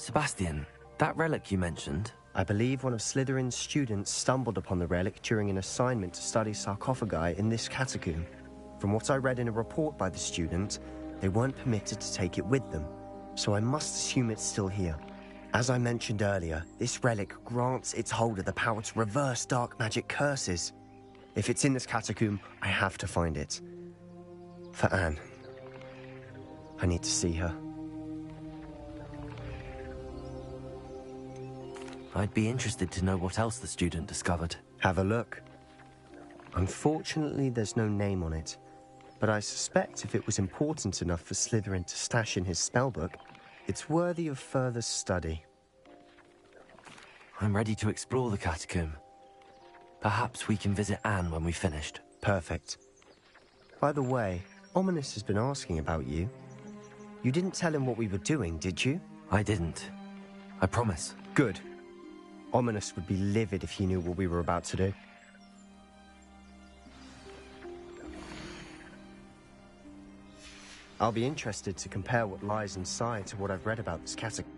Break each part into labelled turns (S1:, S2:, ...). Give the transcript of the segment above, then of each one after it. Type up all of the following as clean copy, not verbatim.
S1: Sebastian, that relic you mentioned...
S2: I believe one of Slytherin's students stumbled upon the relic during an assignment to study sarcophagi in this catacomb. From what I read in a report by the student, they weren't permitted to take it with them, so I must assume it's still here. As I mentioned earlier, this relic grants its holder the power to reverse dark magic curses. If it's in this catacomb, I have to find it. For Anne. I need to see her.
S1: I'd be interested to know what else the student discovered.
S2: Have a look. Unfortunately, there's no name on it, but I suspect if it was important enough for Slytherin to stash in his spellbook, it's worthy of further study.
S1: I'm ready to explore the catacomb. Perhaps we can visit Anne when we've finished.
S2: Perfect. By the way, Ominis has been asking about you. You didn't tell him what we were doing, did you?
S1: I didn't. I promise.
S2: Good. Ominis would be livid if he knew what we were about to do. I'll be interested to compare what lies inside to what I've read about this catacomb.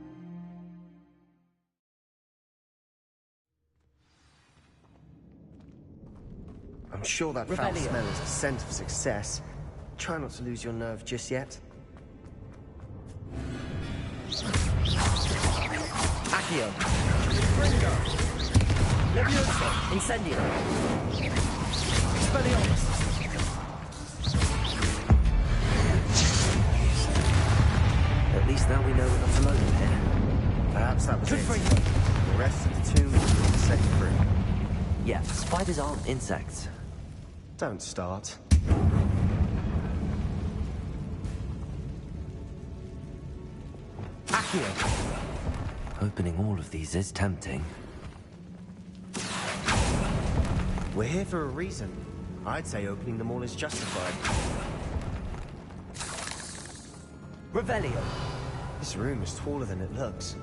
S2: I'm sure that foul smell is a scent of success. Try not to lose your nerve just yet.
S3: Accio. Ringo. Leviosa. Incendio. Expelliarmus.
S1: At least now we know we're not alone in here.
S2: Perhaps that was
S3: Good
S2: it.
S3: for you.
S2: The rest of the tomb will set you free.
S1: Yeah, spiders aren't insects.
S2: Don't start.
S3: Accio.
S1: Opening all of these is tempting.
S2: We're here for a reason. I'd say opening them all is justified.
S3: Revelio.
S2: This room is taller than it looks.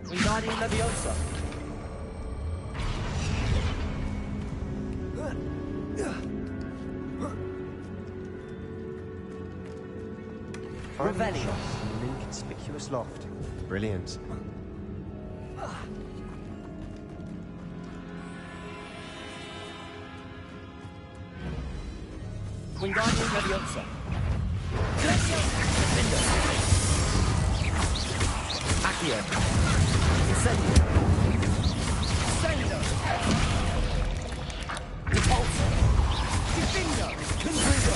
S3: Wingardium Leviosa.
S2: Finding
S3: Revelio.
S2: shots in an inconspicuous loft. Brilliant.
S3: Wingardium Leviosa. Glacio. Defender. Accio. Incendio. Sendo. Repulsor. Defender. Contrigo.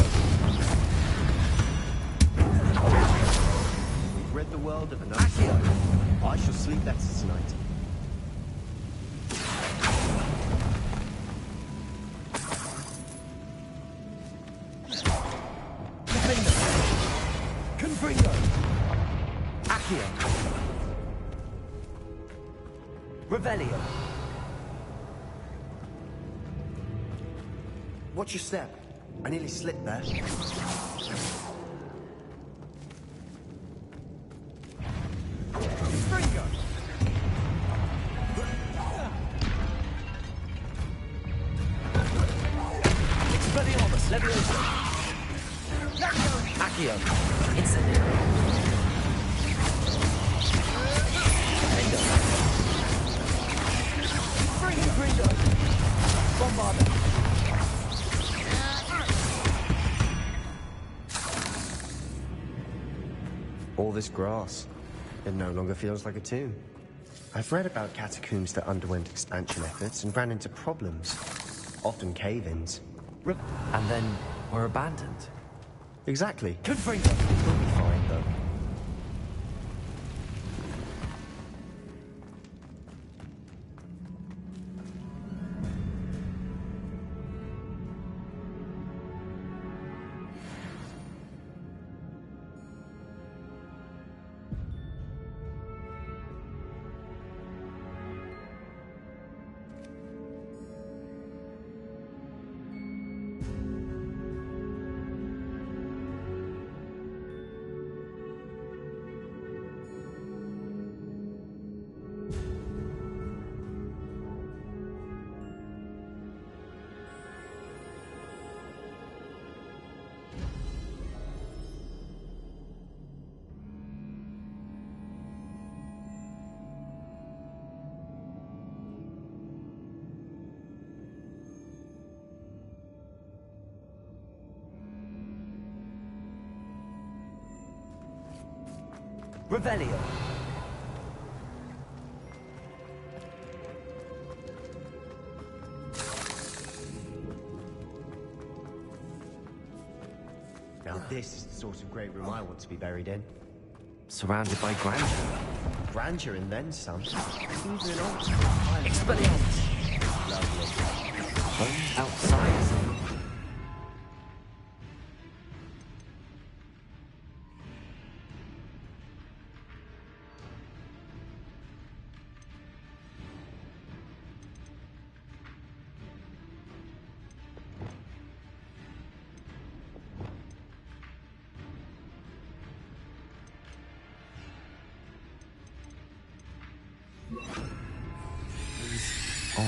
S2: We've read the world of enough.
S3: Accio.
S2: I shall sleep better tonight.
S3: Defender. Confringo. Accio. Revelio.
S2: Watch your step. I nearly slipped there.
S3: Confringo. Expelliarmus Leviosa. Accio. Incendio. Defender. Confringo. Bombarda.
S2: All this grass. It no longer feels like a tomb. I've read about catacombs that underwent expansion efforts and ran into problems. Often cave-ins.
S1: And then we're abandoned.
S2: Exactly.
S3: Confringo.
S2: We'll be fine, though.
S3: Revelio.
S2: Now this is the sort of great room I want to be buried in.
S1: Surrounded by grandeur.
S2: Grandeur and then some. Even an altar.
S3: Expelliarmus.
S2: Lovely.
S1: Bones outside. Odd.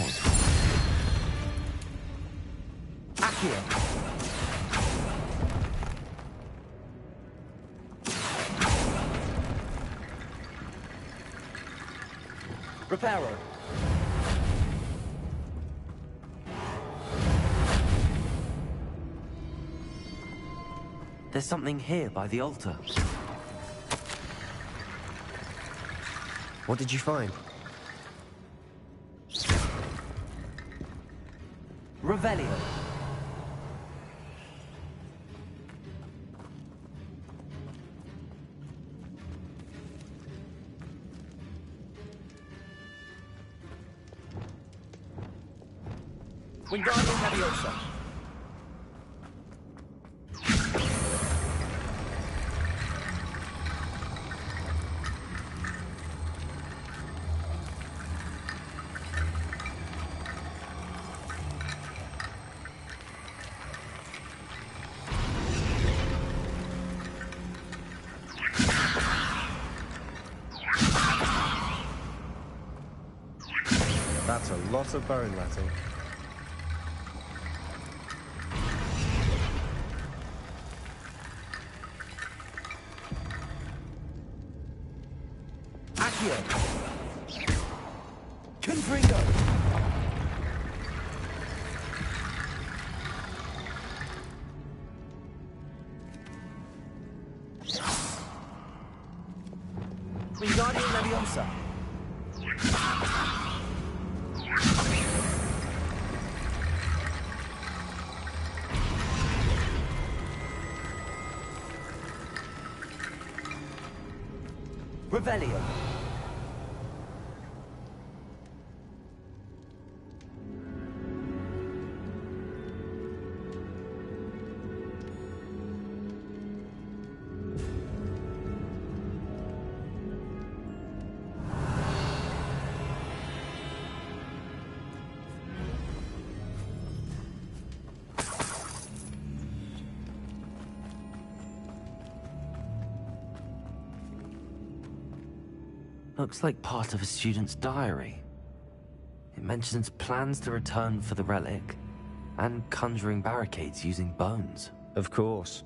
S3: Accio. Reparo.
S1: There's something here by the altar.
S2: What did you find?
S3: Revelio. Wingardium Leviosa.
S2: That's a lot of bone rattle.
S3: Accio. Confringo. Wingardium Leviosa. Revelio.
S1: Looks like part of a student's diary. It mentions plans to return for the relic and conjuring barricades using bones.
S2: Of course.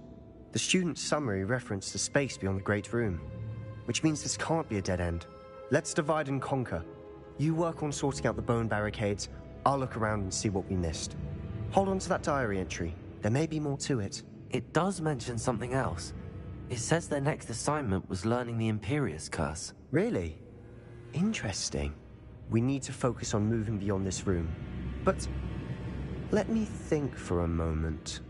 S2: The student's summary referenced the space beyond the Great Room, which means this can't be a dead end. Let's divide and conquer. You work on sorting out the bone barricades, I'll look around and see what we missed. Hold on to that diary entry. There may be more to it.
S1: It does mention something else. It says their next assignment was learning the Imperius Curse.
S2: Really? Interesting. We need to focus on moving beyond this room. But let me think for a moment.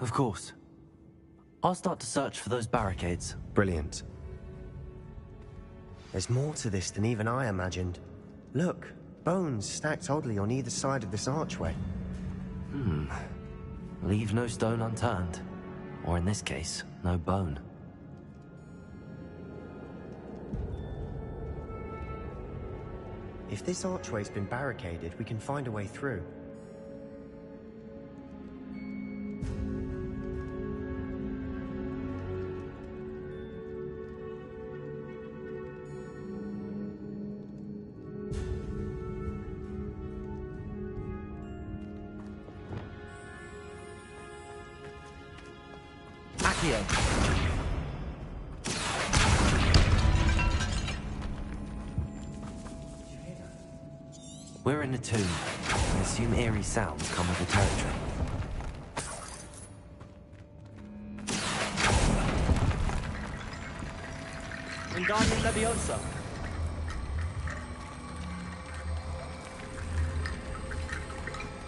S1: Of course. I'll start to search for those barricades.
S2: Brilliant. There's more to this than even I imagined. Look, bones stacked oddly on either side of this archway.
S1: Leave no stone unturned. Or in this case, no bone.
S2: If this archway's been barricaded, we can find a way through.
S3: Accio.
S1: We're in a tomb. assume eerie sounds come with the territory.
S3: Wingardium Leviosa.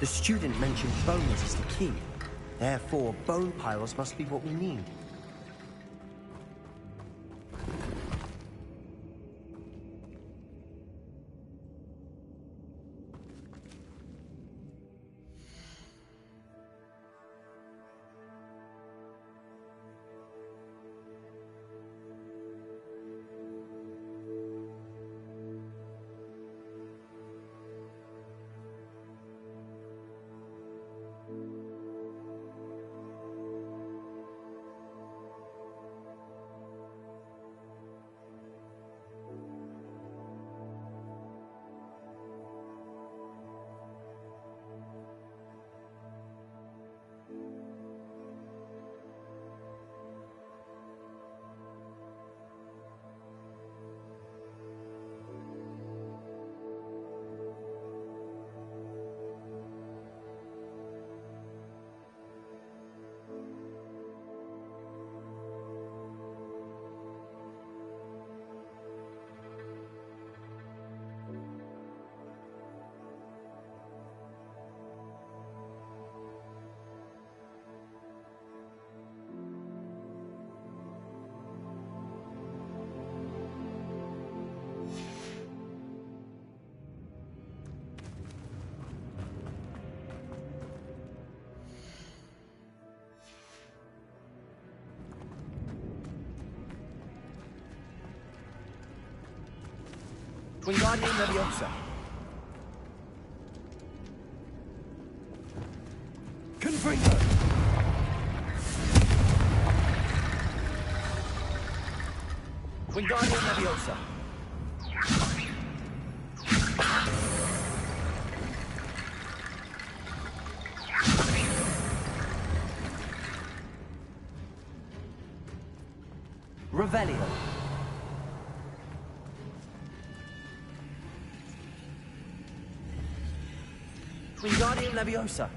S2: The student mentioned bones as the key. Therefore, bone piles must be what we need.
S3: Wingardium Leviosa. Confringo. Wingardium Leviosa. Revelio. Wingardium Leviosa.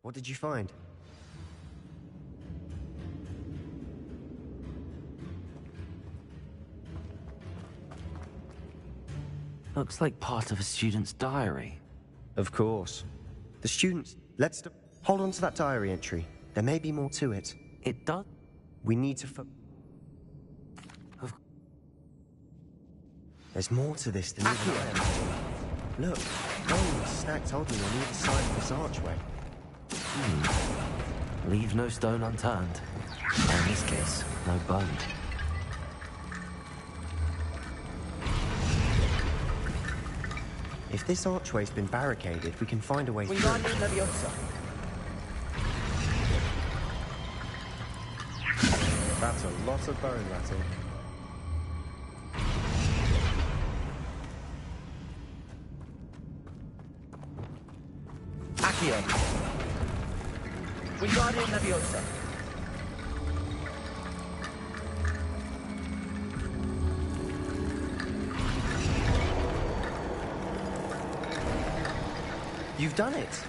S2: What did you find?
S1: Looks like part of a student's diary.
S2: Of course. The students... Hold on to that diary entry. There may be more to it.
S1: It does...
S2: We need to There's more to this than even I imagined. Look, bones stacked oddly on either side of this archway.
S1: Leave no stone unturned. Or in this case, no bone.
S2: If this archway's been barricaded, we can find a way through.
S3: Wingardium Leviosa.
S2: That's a lot of bone rattle.
S3: Accio. Wingardium Leviosa.
S2: You've done it!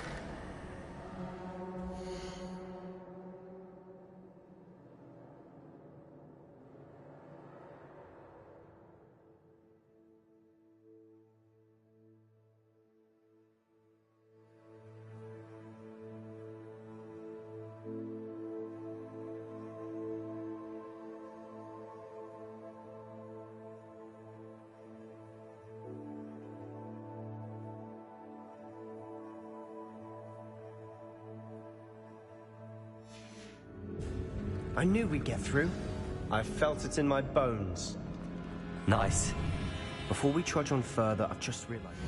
S2: I knew we'd get through. I felt it in my bones.
S1: Nice.
S2: Before we trudge on further, I've just realized...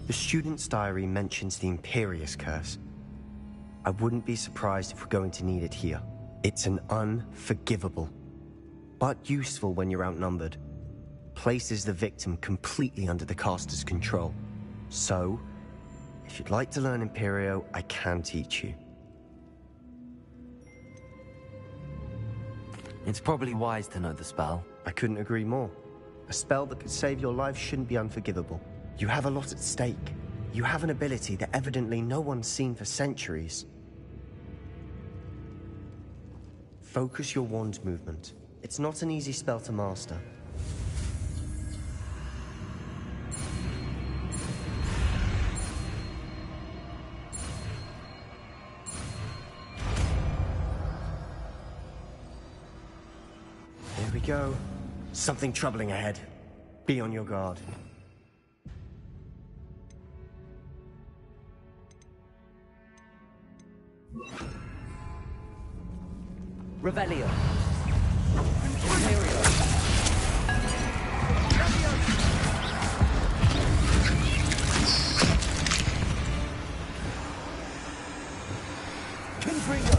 S2: The student's diary mentions the Imperius Curse. I wouldn't be surprised if we're going to need it here. It's an unforgivable, but useful when you're outnumbered. Places the victim completely under the caster's control. So, if you'd like to learn Imperio, I can teach you.
S1: It's probably wise to know the spell.
S2: I couldn't agree more. A spell that could save your life shouldn't be unforgivable. You have a lot at stake. You have an ability that evidently no one's seen for centuries. Focus your wand movement. It's not an easy spell to master. Here we go. Something troubling ahead. Be on your guard.
S3: Revelio. Imperio. Confringo.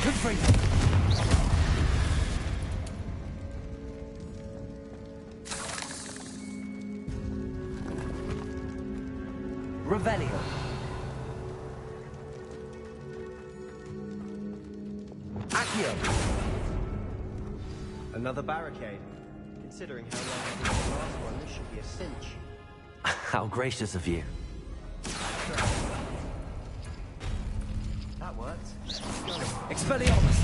S3: Confringo. Revelio. Accio.
S2: Another barricade. Considering how long I did the last one, this should be a cinch.
S1: How gracious of you.
S2: That worked.
S3: Expelliarmus.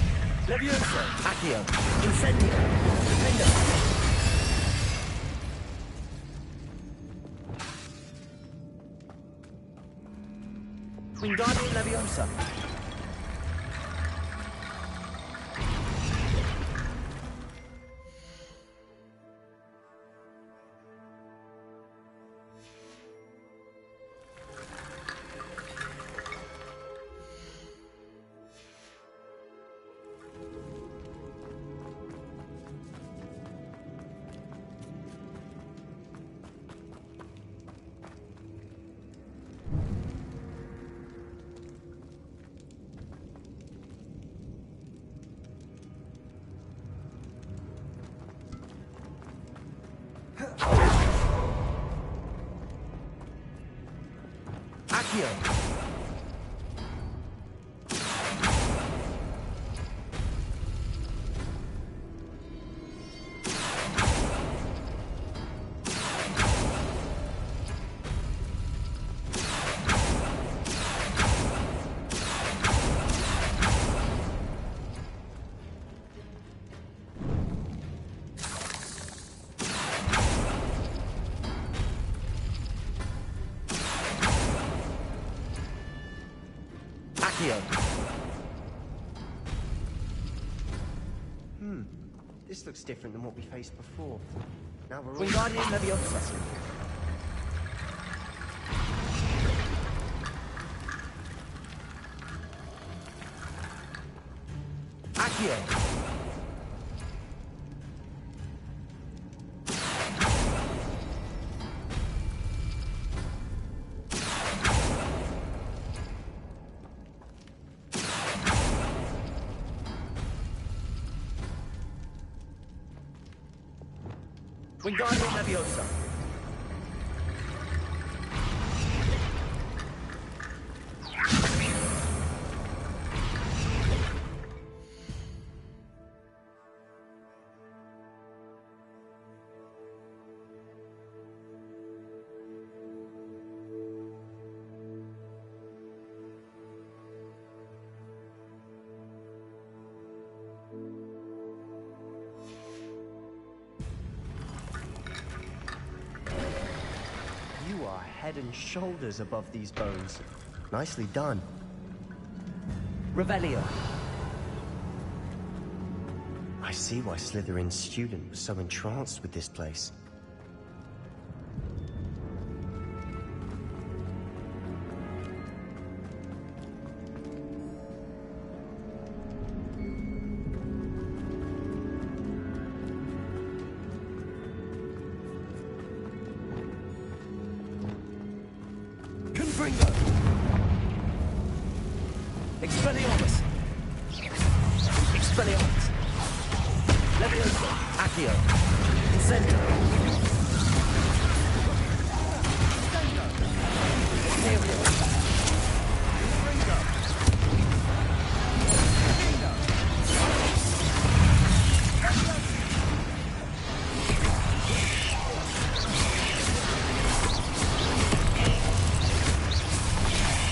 S3: Leviosa. Accio. Incendio. Defender. Wingardium Leviosa. Accio.
S2: This looks different than what we faced before. Now we're all...
S3: Wingardium Leviosa. Accio. Wingardium Leviosa.
S2: You are head and shoulders above these bones. Nicely done.
S3: Revelio.
S2: I see why Slytherin's student was so entranced with this place.
S3: Confringo. Expelliarmus. Expelliarmus. Leviosa. Accio. Incendio. Imperio. Confringo.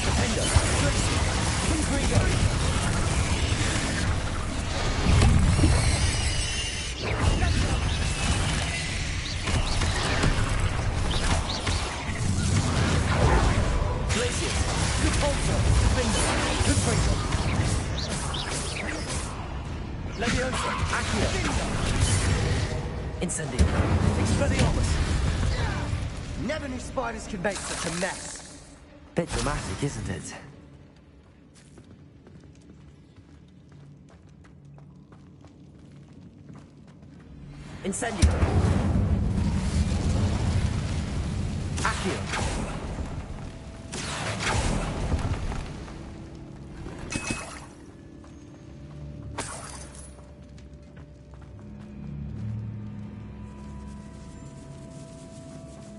S3: Defender. Confringo. Glacius. Repulsor. Defender. Confringo. Leviosa. Accio. Incendio. Expelliarmus.
S2: Never knew spiders could make such a mess.
S1: Bit dramatic, isn't it?
S3: Incendio. Accio.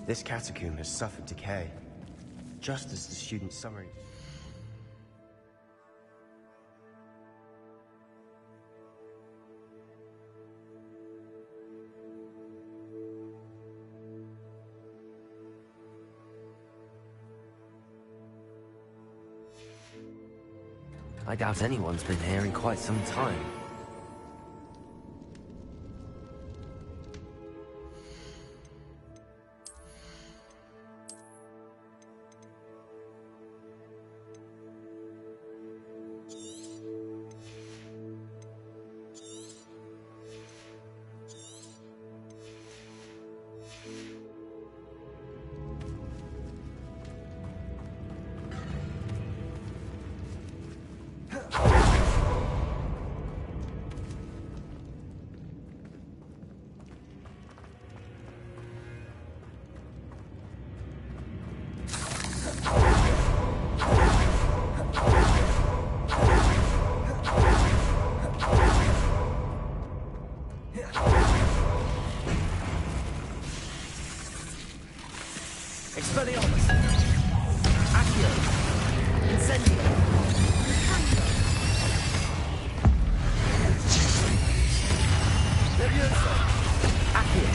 S2: This catacomb has suffered decay, just as the student's summary.
S1: I doubt anyone's been here in quite some time.
S3: Expelliarmus. Accio. Incendio. Leviosa. Accio.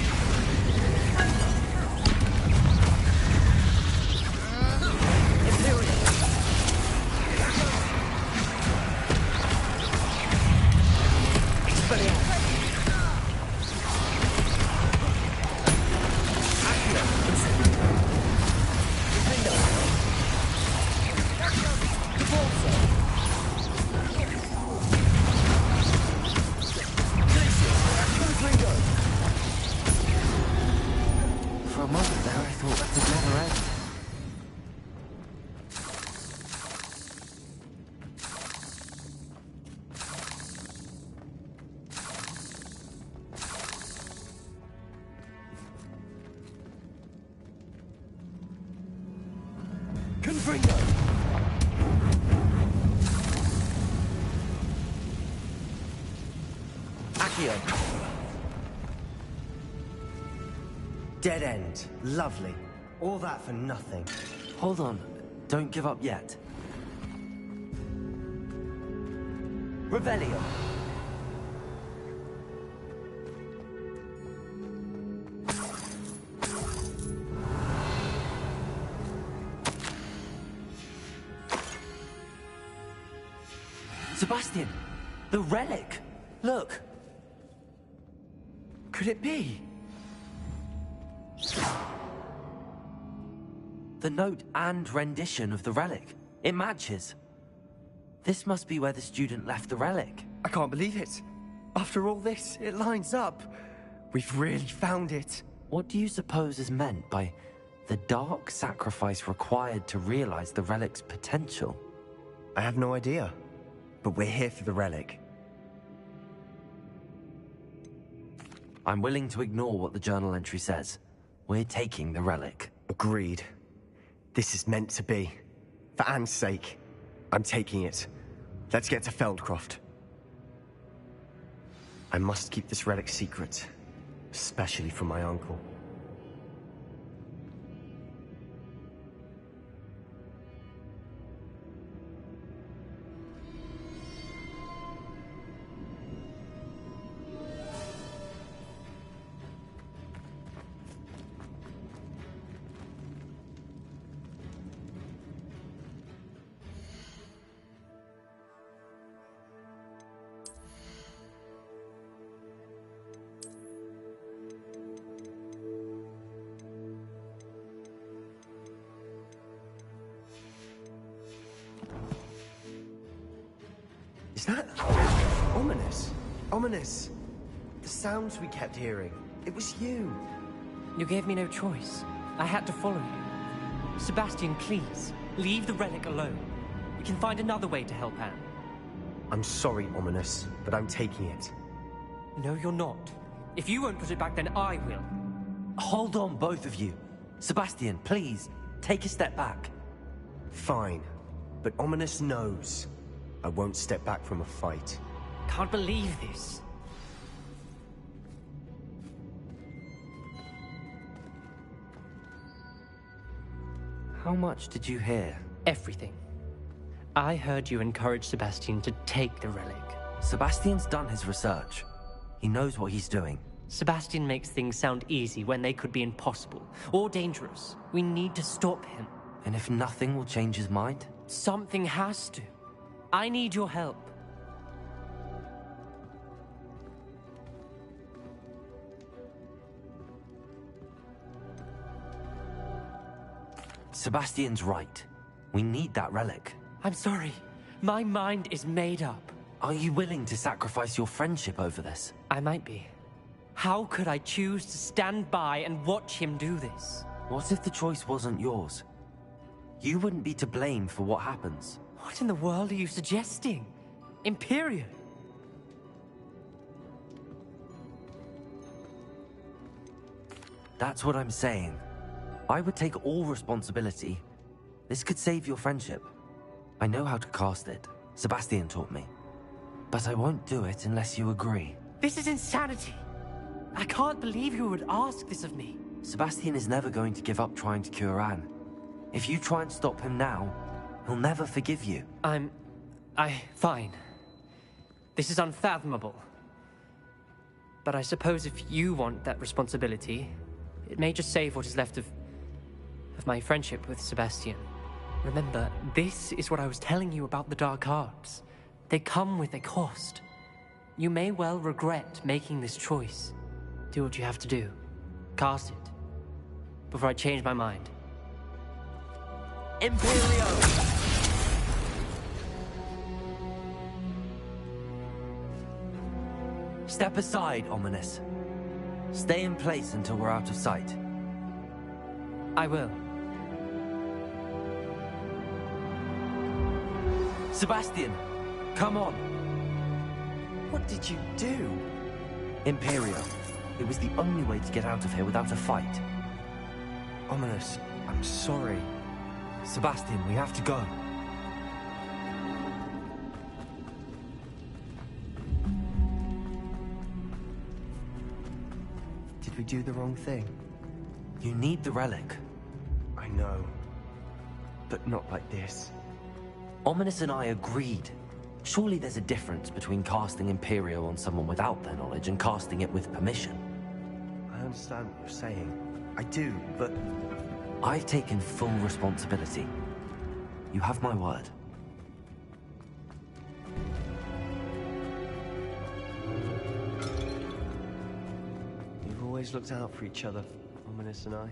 S3: Imperial. Expelliarmus. Accio. Incendio. Defender. Repulsor. Glacius. Confringo! Accio!
S2: Dead end. Lovely. All that for nothing.
S1: Hold on. Don't give up yet.
S3: Revelio!
S1: Sebastian! The relic! Look! Could it be? The note and rendition of the relic. It matches. This must be where the student left the relic.
S2: I can't believe it. After all this, it lines up. We've really found it.
S1: What do you suppose is meant by the dark sacrifice required to realize the relic's potential?
S2: I have no idea. But we're here for the relic.
S1: I'm willing to ignore what the journal entry says. We're taking the relic.
S2: Agreed. This is meant to be. For Anne's sake, I'm taking it. Let's get to Feldcroft. I must keep this relic secret, especially from my uncle. Is that ominous? Ominous. The sounds we kept hearing. It was you.
S4: You gave me no choice. I had to follow you. Sebastian, please, leave the relic alone. We can find another way to help Anne.
S2: I'm sorry, Ominous, but I'm taking it.
S4: No, you're not. If you won't put it back, then I will.
S1: Hold on, both of you. Sebastian, please, take a step back.
S2: Fine, but Ominous knows. I won't step back from a fight.
S4: Can't believe this.
S1: How much did you hear?
S4: Everything. I heard you encourage Sebastian to take the relic.
S1: Sebastian's done his research. He knows what he's doing.
S4: Sebastian makes things sound easy when they could be impossible or dangerous. We need to stop him.
S1: And if nothing will change his mind?
S4: Something has to. I need your help.
S1: Sebastian's right. We need that relic.
S4: I'm sorry. My mind is made up.
S1: Are you willing to sacrifice your friendship over this?
S4: I might be. How could I choose to stand by and watch him do this?
S1: What if the choice wasn't yours? You wouldn't be to blame for what happens.
S4: What in the world are you suggesting? Imperium?
S1: That's what I'm saying. I would take all responsibility. This could save your friendship. I know how to cast it. Sebastian taught me. But I won't do it unless you agree.
S4: This is insanity. I can't believe you would ask this of me.
S1: Sebastian is never going to give up trying to cure Anne. If you try and stop him now, he'll never forgive you.
S4: Fine. This is unfathomable. But I suppose if you want that responsibility, it may just save what is left of my friendship with Sebastian. Remember, this is what I was telling you about the Dark Arts. They come with a cost. You may well regret making this choice. Do what you have to do. Cast it. Before I change my mind.
S3: Imperio!
S1: Step aside, Ominous. Stay in place until we're out of sight.
S4: I will.
S1: Sebastian, come on.
S2: What did you do?
S1: Imperio. It was the only way to get out of here without a fight.
S2: Ominous, I'm sorry.
S1: Sebastian, we have to go.
S2: Did we do the wrong thing?
S1: You need the relic.
S2: I know. But not like this.
S1: Ominous and I agreed. Surely there's a difference between casting Imperio on someone without their knowledge and casting it with permission.
S2: I understand what you're saying. I do, but...
S1: I've taken full responsibility. You have my word.
S2: We've always looked out for each other, Ominous and I.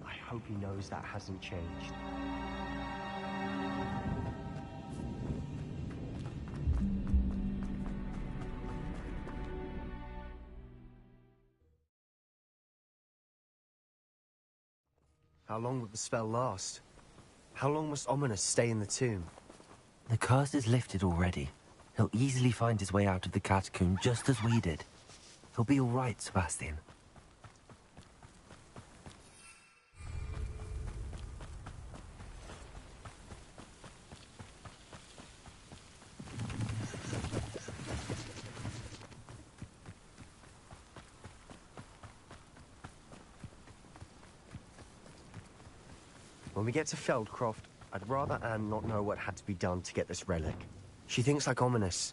S2: I hope he knows that hasn't changed. How long will the spell last? How long must Ominous stay in the tomb?
S1: The curse is lifted already. He'll easily find his way out of the catacomb just as we did. He'll be all right, Sebastian.
S2: When we get to Feldcroft, I'd rather Anne not know what had to be done to get this relic. She thinks like Ominous.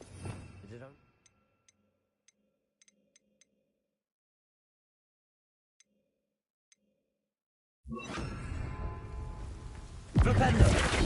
S3: Flipendo!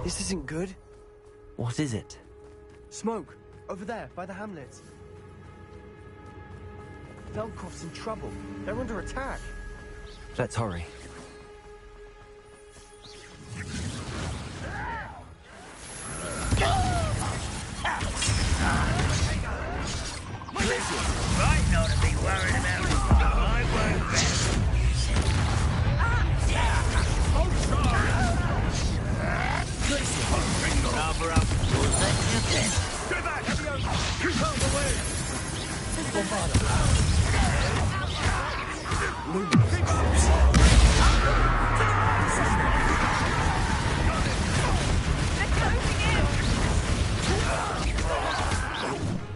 S2: This isn't good.
S1: What is it?
S2: Smoke! Over there, by the hamlet. Feldcroft's in trouble. They're under attack.
S1: Let's hurry.
S3: Right not to be worried about it. I won't rest. Cover up. Get back, Hevio! Keep out the way!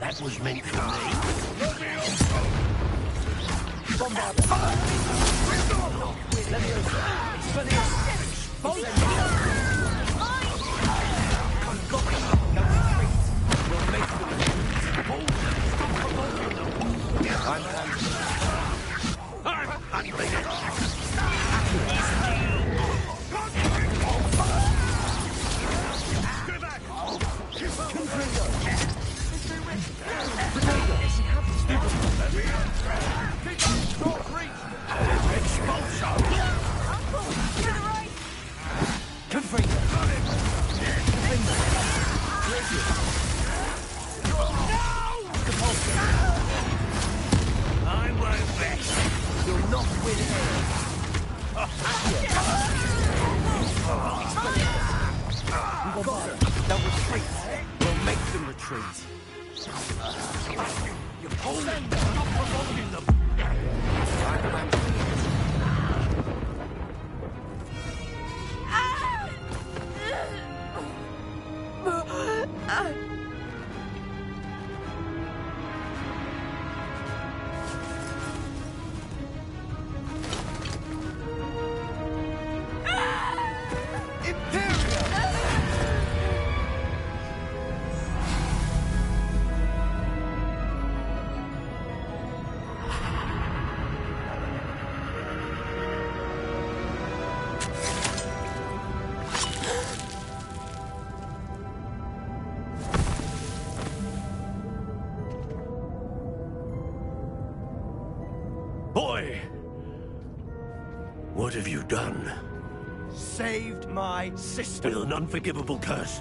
S5: That was meant for me. Boy! What have you done?
S2: Saved my sister.
S5: With an unforgivable curse.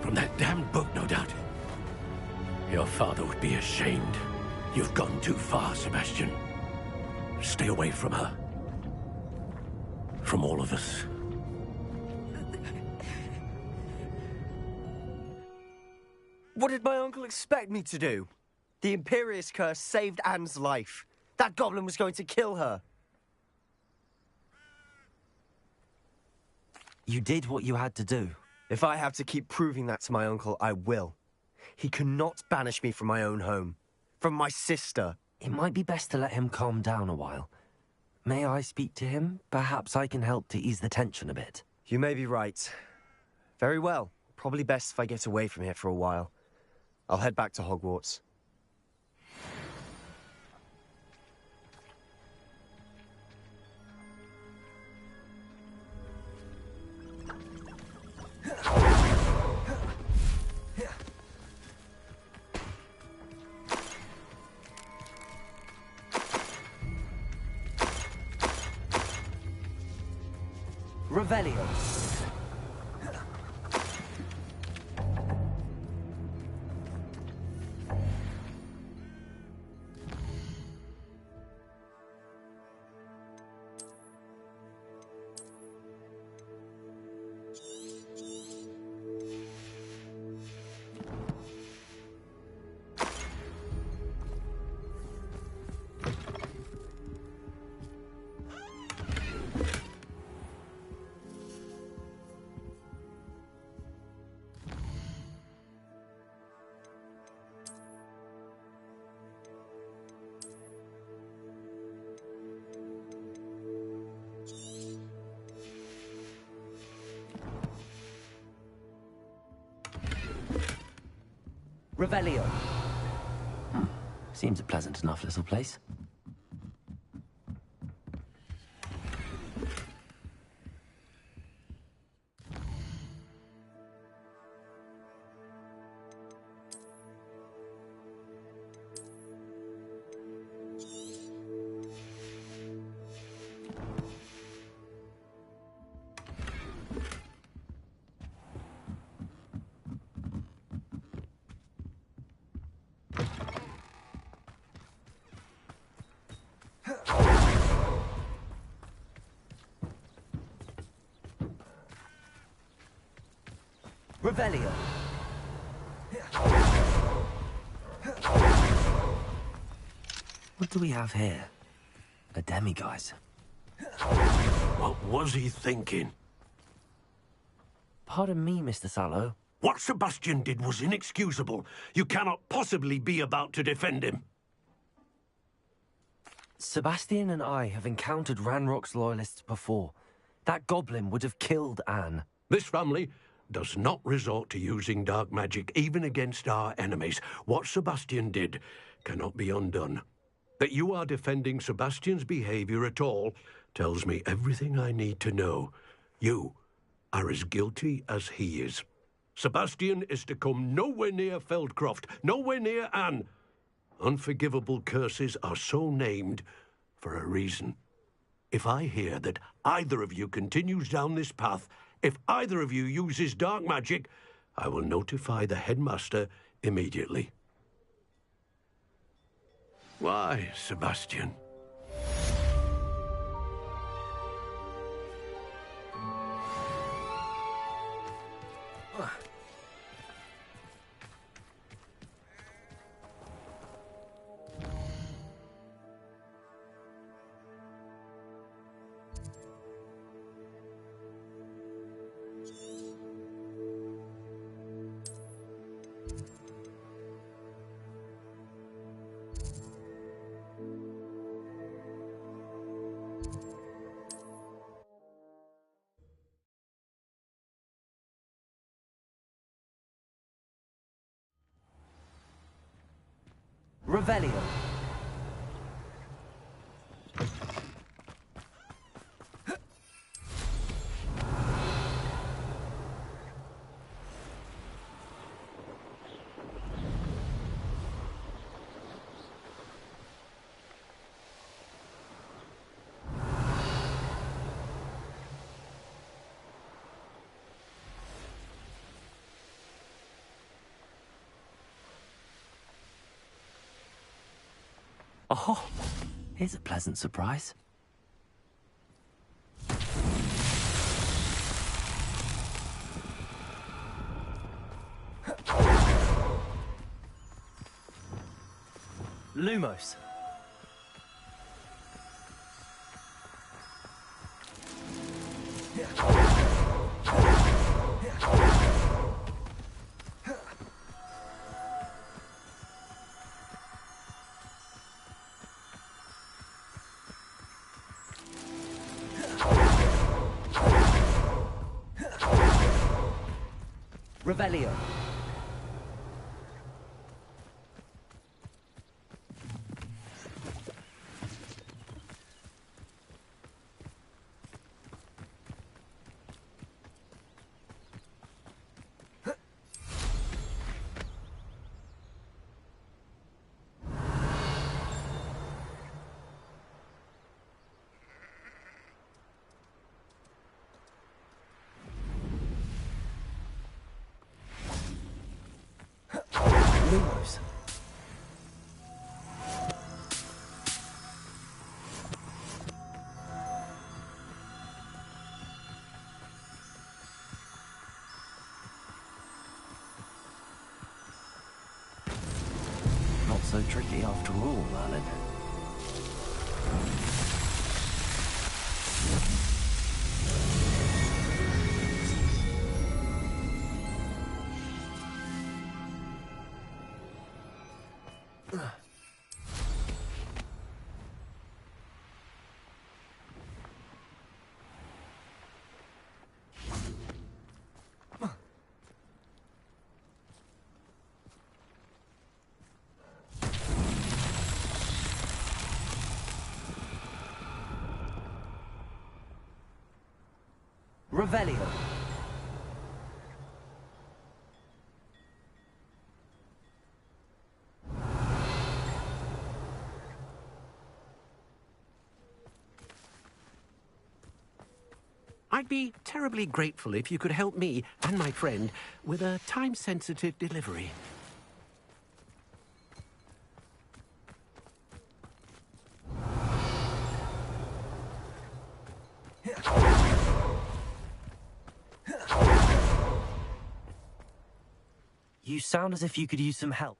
S5: From that damned book, no doubt. Your father would be ashamed. You've gone too far, Sebastian. Stay away from her. From all of us.
S2: What did my uncle expect me to do? The Imperius curse saved Anne's life. That goblin was going to kill her.
S1: You did what you had to do.
S2: If I have to keep proving that to my uncle, I will. He cannot banish me from my own home. From my sister.
S1: It might be best to let him calm down a while. May I speak to him? Perhaps I can help to ease the tension a bit.
S2: You may be right. Very well. Probably best if I get away from here for a while. I'll head back to Hogwarts.
S1: Revelio. Revelio. Seems a pleasant enough little place. Revelio. What do we have here? A demiguise.
S5: What was he thinking?
S1: Pardon me, Mr. Sallow.
S5: What Sebastian did was inexcusable. You cannot possibly be about to defend him.
S1: Sebastian and I have encountered Ranrock's loyalists before. That goblin would have killed Anne.
S5: This family does not resort to using dark magic, even against our enemies. What Sebastian did cannot be undone. That you are defending Sebastian's behavior at all tells me everything I need to know. You are as guilty as he is. Sebastian is to come nowhere near Feldcroft, nowhere near Anne. Unforgivable curses are so named for a reason. If I hear that either of you continues down this path, if either of you uses dark magic, I will notify the headmaster immediately. Why, Sebastian?
S1: Revelio. Oh, here's a pleasant surprise.
S2: Lumos. Revelio. Lumos.
S1: Not so tricky after all, Merlin.
S2: Revelio.
S5: I'd be terribly grateful if you could help me and my friend with a time-sensitive delivery.
S2: You sound as if you could use some help.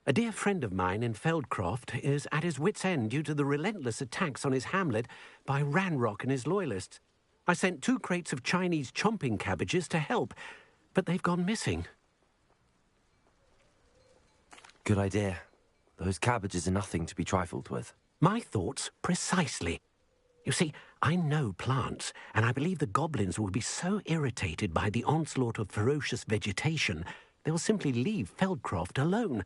S5: A dear friend of mine in Feldcroft is at his wit's end due to the relentless attacks on his hamlet by Ranrock and his loyalists. I sent 2 crates of Chinese chomping cabbages to help, but they've gone missing.
S1: Good idea. Those cabbages are nothing to be trifled with.
S5: My thoughts precisely. You see, I know plants, and I believe the goblins will be so irritated by the onslaught of ferocious vegetation, they'll simply leave Feldcroft alone.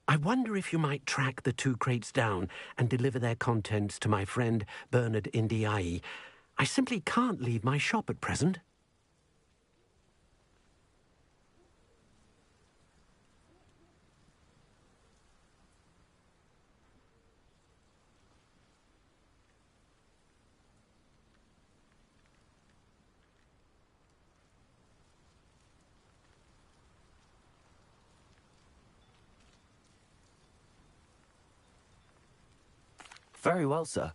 S5: I wonder if you might track the 2 crates down and deliver their contents to my friend Bernard Indiai. I simply can't leave my shop at present.
S1: Very well, sir.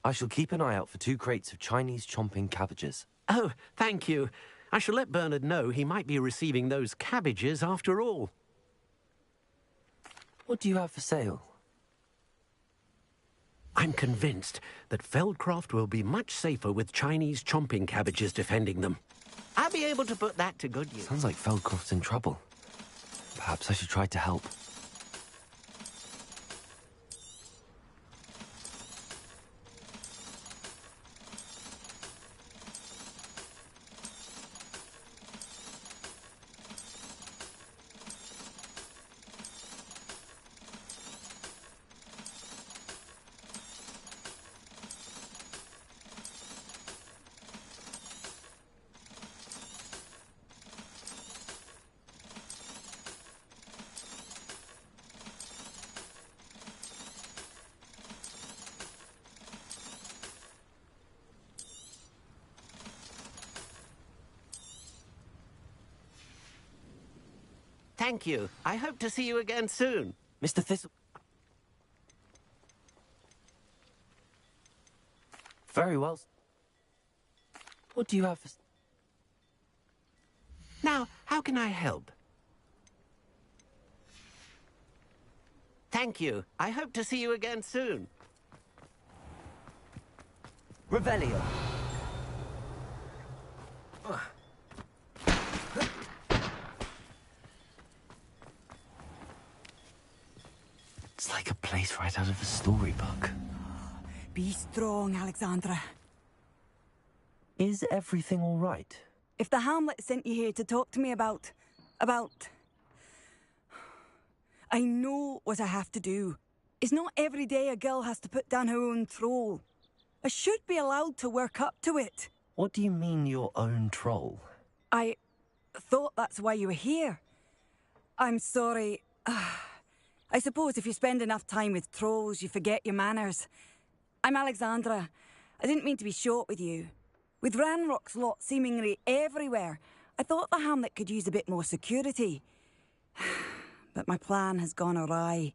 S1: I shall keep an eye out for 2 crates of Chinese chomping cabbages.
S5: Oh, thank you. I shall let Bernard know he might be receiving those cabbages after all.
S1: What do you have for sale?
S5: I'm convinced that Feldcroft will be much safer with Chinese chomping cabbages defending them. I'll be able to put that to good use.
S1: Sounds like Feldcroft's in trouble. Perhaps I should try to help.
S5: Thank you. I hope to see you again soon.
S1: Mr. Thistle... Very well. What do you have for...
S6: Now, how can I help? Thank you. I hope to see you again soon.
S1: Revelio. It's like a place right out of a storybook.
S7: Be strong, Alexandra.
S1: Is everything all right?
S7: If the Hamlet sent you here to talk to me about... I know what I have to do. It's not every day a girl has to put down her own troll. I should be allowed to work up to it.
S1: What do you mean, your own troll?
S7: I thought that's why you were here. I'm sorry. I suppose if you spend enough time with trolls, you forget your manners. I'm Alexandra. I didn't mean to be short with you. With Ranrock's lot seemingly everywhere, I thought the Hamlet could use a bit more security. But my plan has gone awry.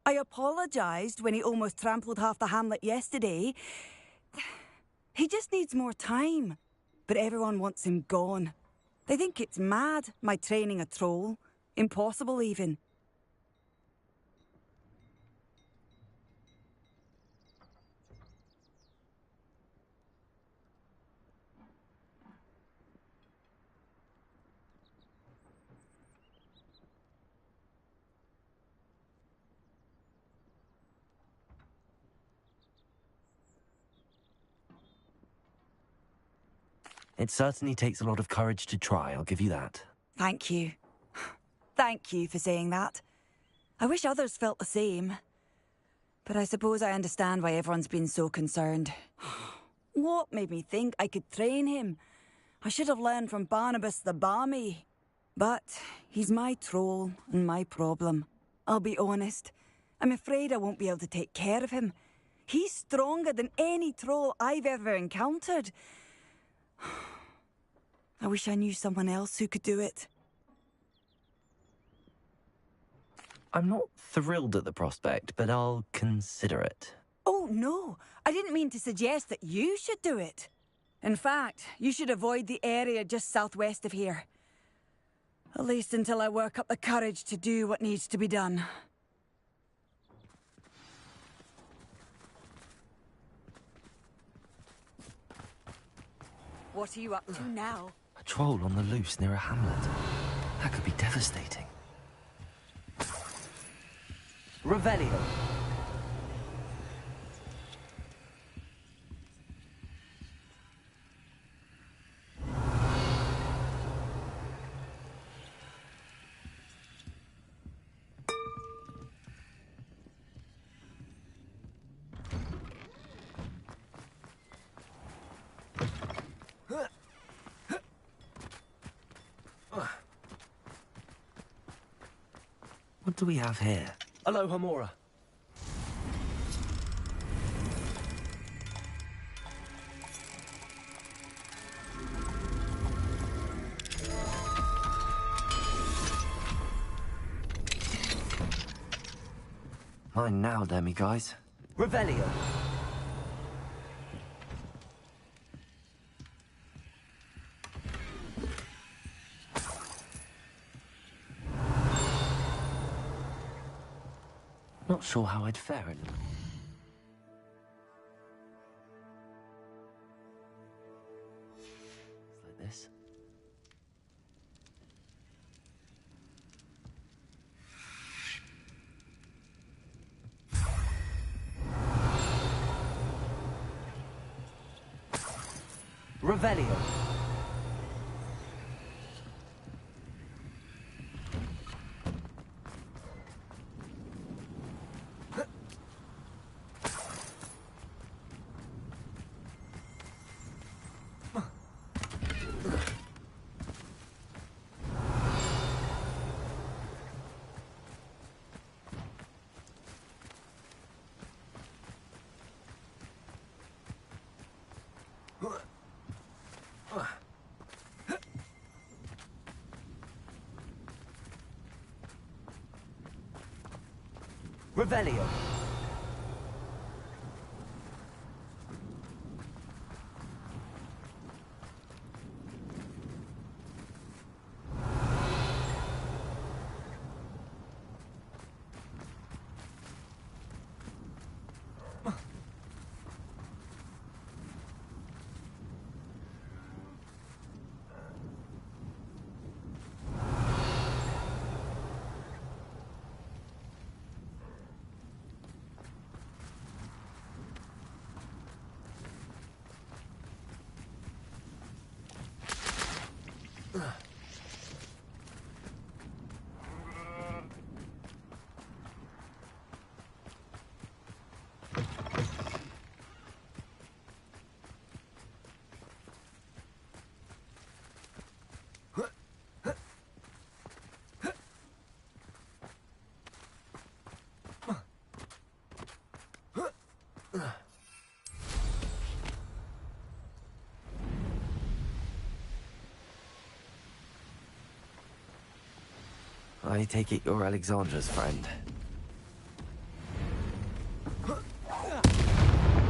S7: I apologised when he almost trampled half the Hamlet yesterday. He just needs more time. But everyone wants him gone. They think it's mad, my training a troll. Impossible, even.
S1: It certainly takes a lot of courage to try, I'll give you that.
S7: Thank you. Thank you for saying that. I wish others felt the same. But I suppose I understand why everyone's been so concerned. What made me think I could train him? I should have learned from Barnabas the Balmy. But he's my troll and my problem. I'll be honest. I'm afraid I won't be able to take care of him. He's stronger than any troll I've ever encountered. I wish I knew someone else who could do it.
S1: I'm not thrilled at the prospect, but I'll consider it.
S7: Oh, no. I didn't mean to suggest that you should do it. In fact, you should avoid the area just southwest of here. At least until I work up the courage to do what needs to be done. What are you up to now?
S1: A troll on the loose near a hamlet. That could be devastating. Revelio. What do we have here? Aloha Mora. Mine now, demi guys. Revelio. Not sure how I'd fare in. It's like this. Revelio. Revelio. I take it you're Alexandra's friend.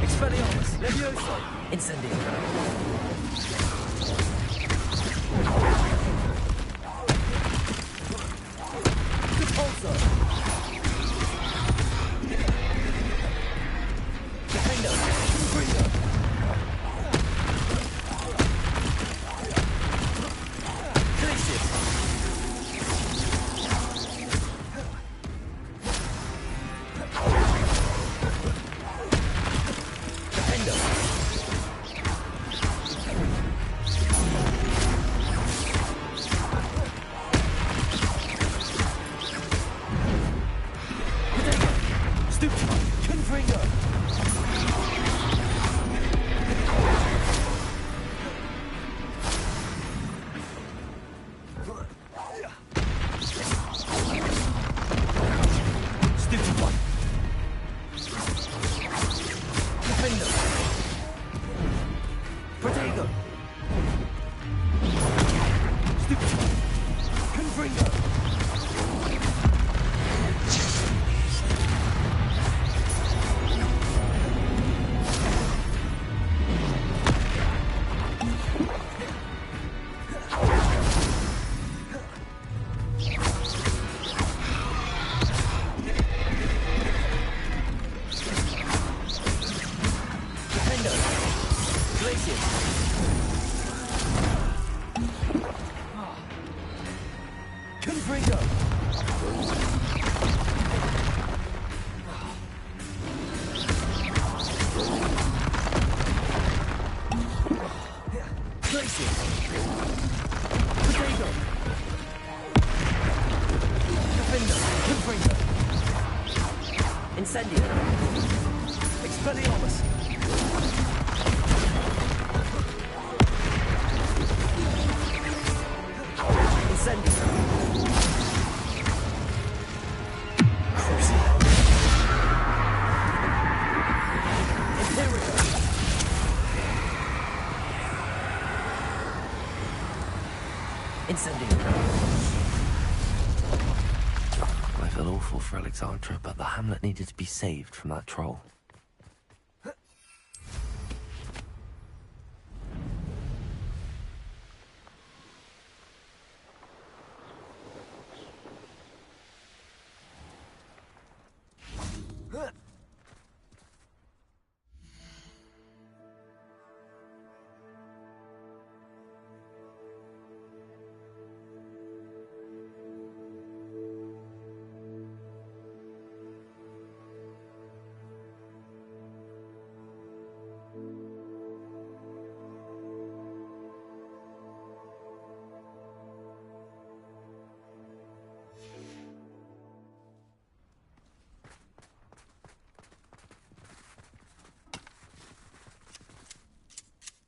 S3: Expelliarmus! Levioso! Incendio! Repulsor! Defender! Confringo! Glacius! Incendio! Expelliarmus! Incendio! Crucible! Imperio! Incendio!
S1: I feel awful for Alexandra, but the hamlet needed to be saved from that troll.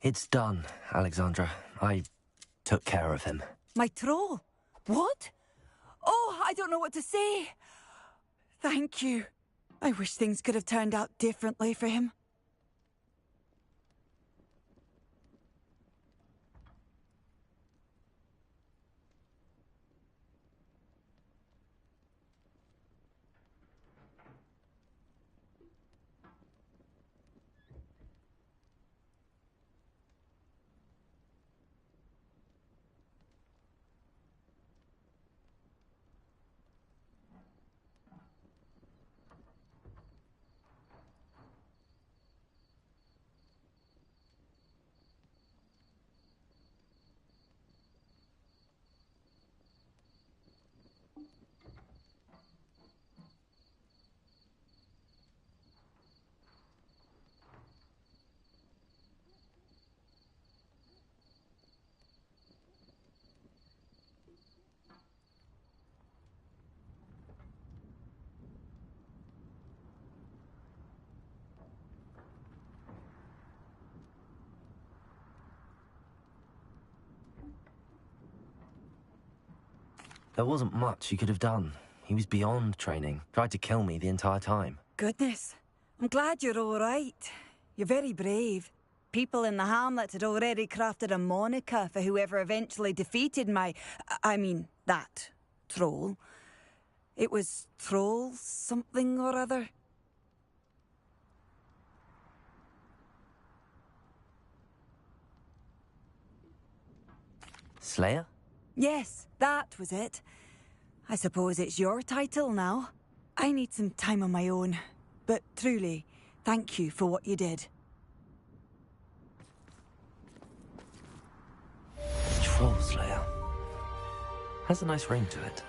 S1: It's done, Alexandra. I took care of him.
S7: My troll? What? Oh, I don't know what to say. Thank you. I wish things could have turned out differently for him.
S1: There wasn't much he could have done. He was beyond training. Tried to kill me the entire time.
S7: Goodness. I'm glad you're all right. You're very brave. People in the hamlet had already crafted a moniker for whoever eventually defeated that troll. It was trolls something or other.
S1: Slayer?
S7: Yes, that was it. I suppose it's your title now. I need some time on my own. But truly, thank you for what you did.
S1: Troll Slayer. Has a nice ring to it.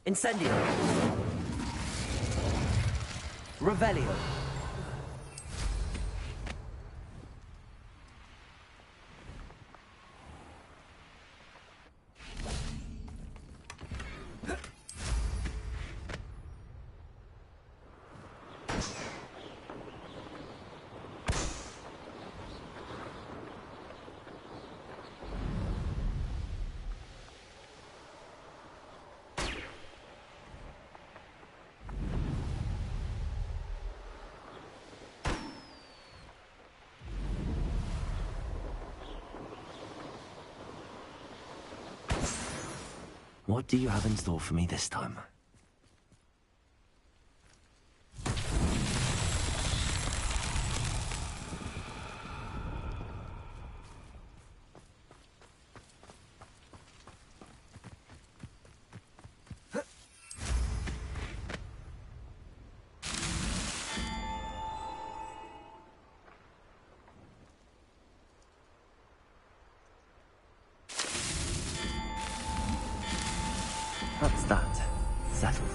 S1: Incendio. Revelio. What do you have in store for me this time? That's that. Settled.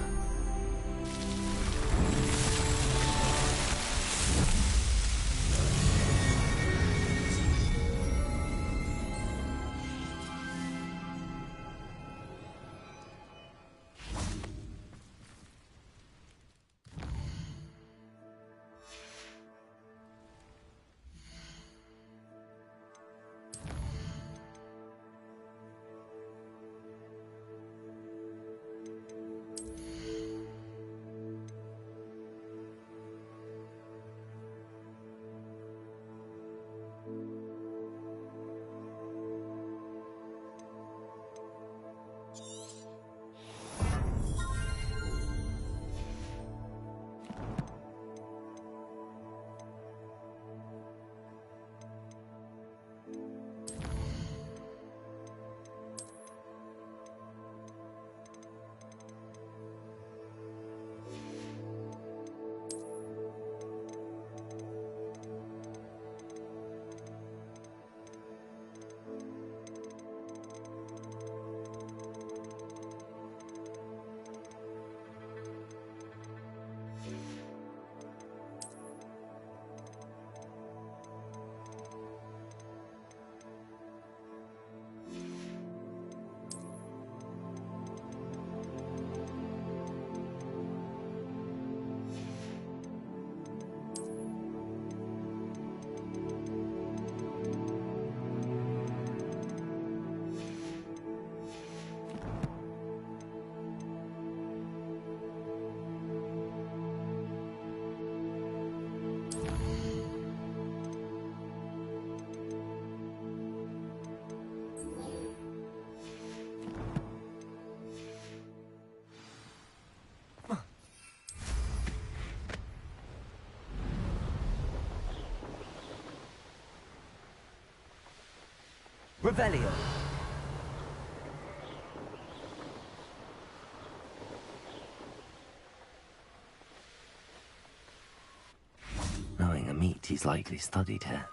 S1: Revelio. Knowing a meat, he's likely studied here.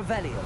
S1: Revelio.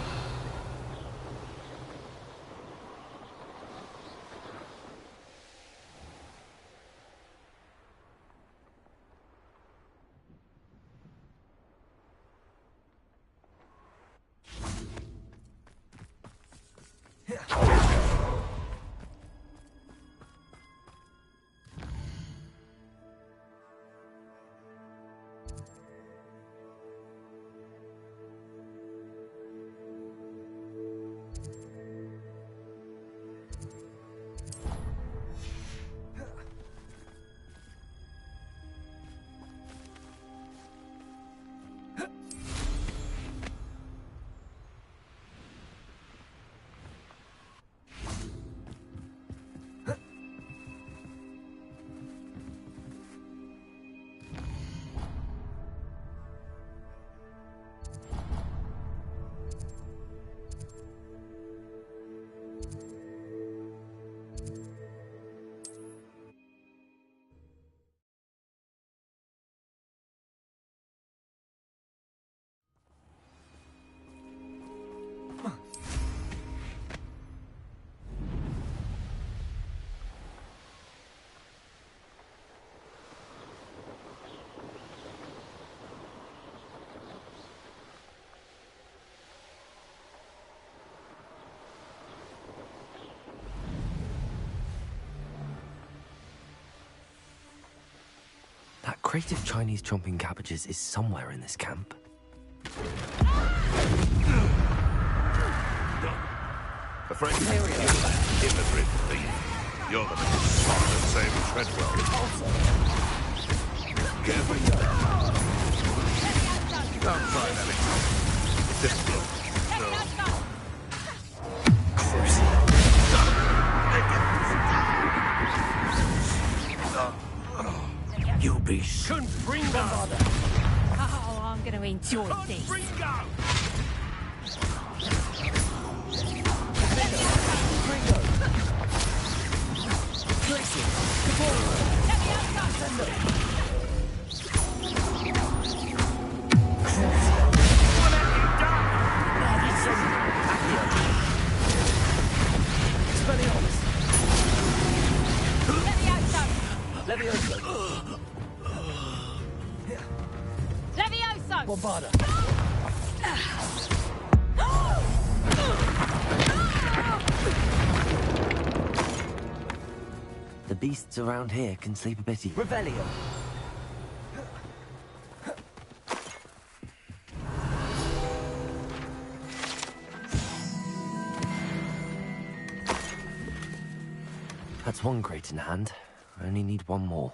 S1: That crate of Chinese chomping cabbages is somewhere in this camp.
S3: Afraid immigrant thief. You're the man smart and save Treadwell. Careful. Don't try that again. It's difficult.
S5: You'll be Confringo!
S8: Oh, I'm going to enjoy this.
S5: Confringo!
S8: Levioso!
S1: Bombarda. The beasts around here can sleep a bit. Revelio. That's one crate in hand. I only need one more.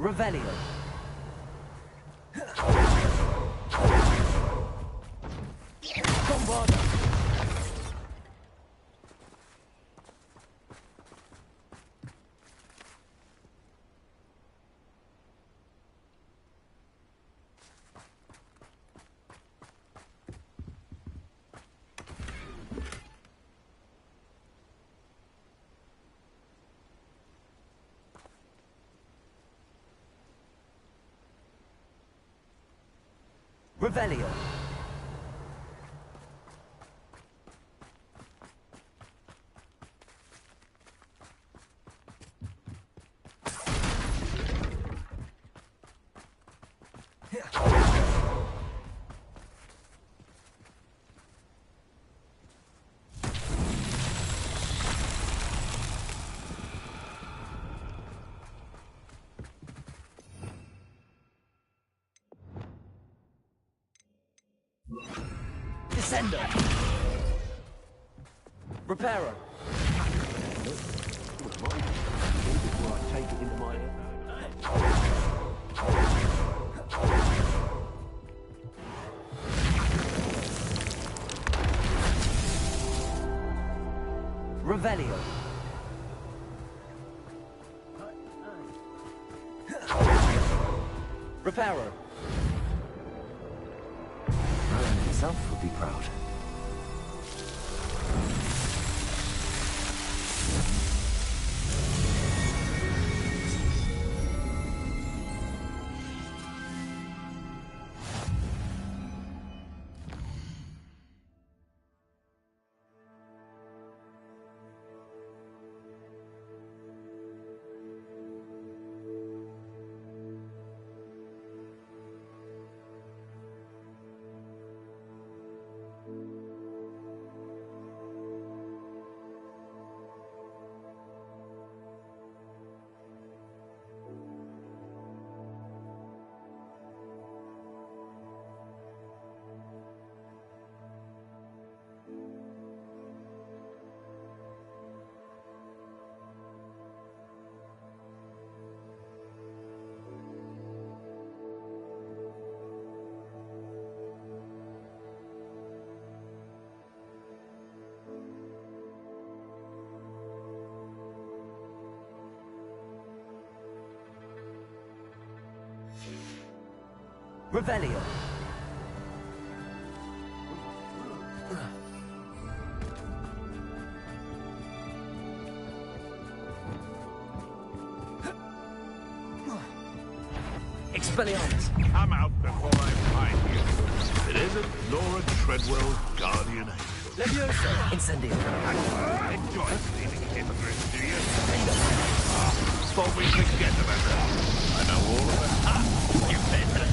S1: Revelio. Bombarda. Revelio. Descender. Reparo.
S5: Before I take it into my
S1: Revelio. Reparo. Merlin himself would be proud. Revelio. Expelliarmus.
S3: Come out before I find you. It isn't Laura Treadwell's guardian angel.
S1: Levioso. Incendio.
S3: Enjoy stealing hypocrites, do you? Thought we forget about that. I know all of it. You better.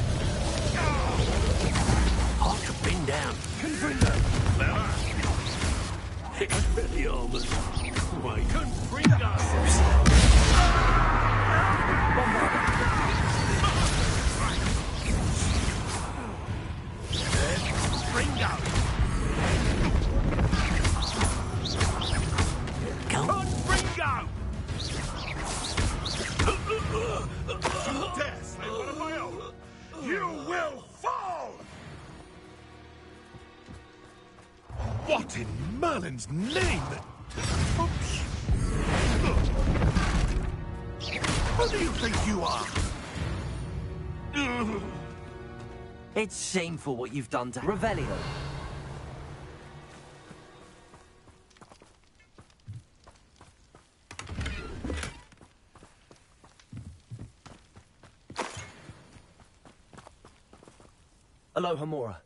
S5: hard to pin down.
S3: Confringo. Never.
S5: Expelliarmus. Wait.
S3: Confringo. Confringo. Confringo. Dare slay one of my own. You will fall. What in Merlin's name? Oops. Who do you think you are?
S1: It's shameful what you've done to Revelio. Alohomora.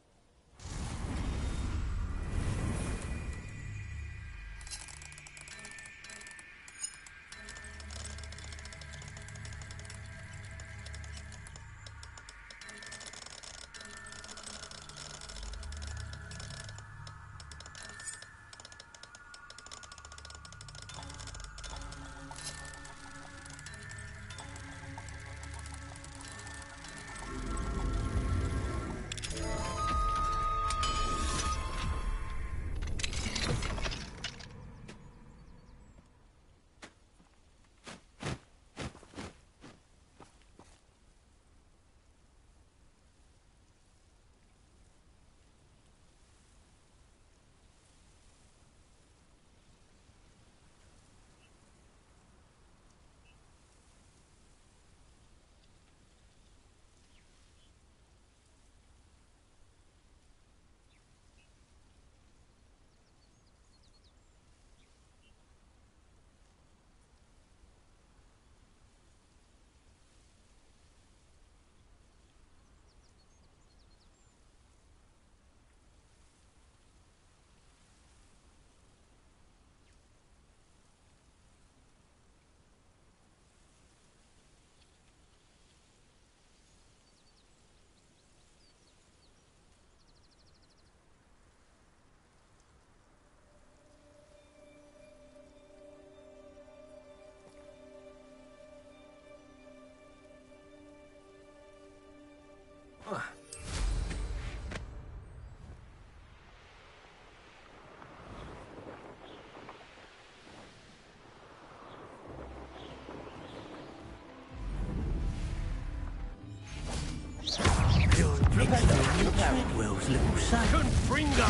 S1: those little saints.
S5: Confringo!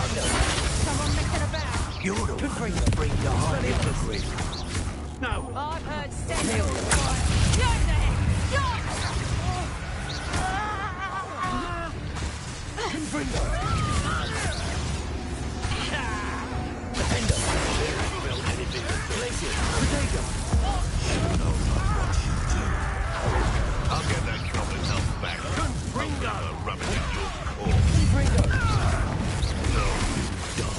S8: Someone messing about.
S5: You're the one who bring the heart hypocrite. No,
S8: I've heard sentinels fire. You're there!
S3: I'll get that goblin health back. Confringo! Rub it in your core. No, you die.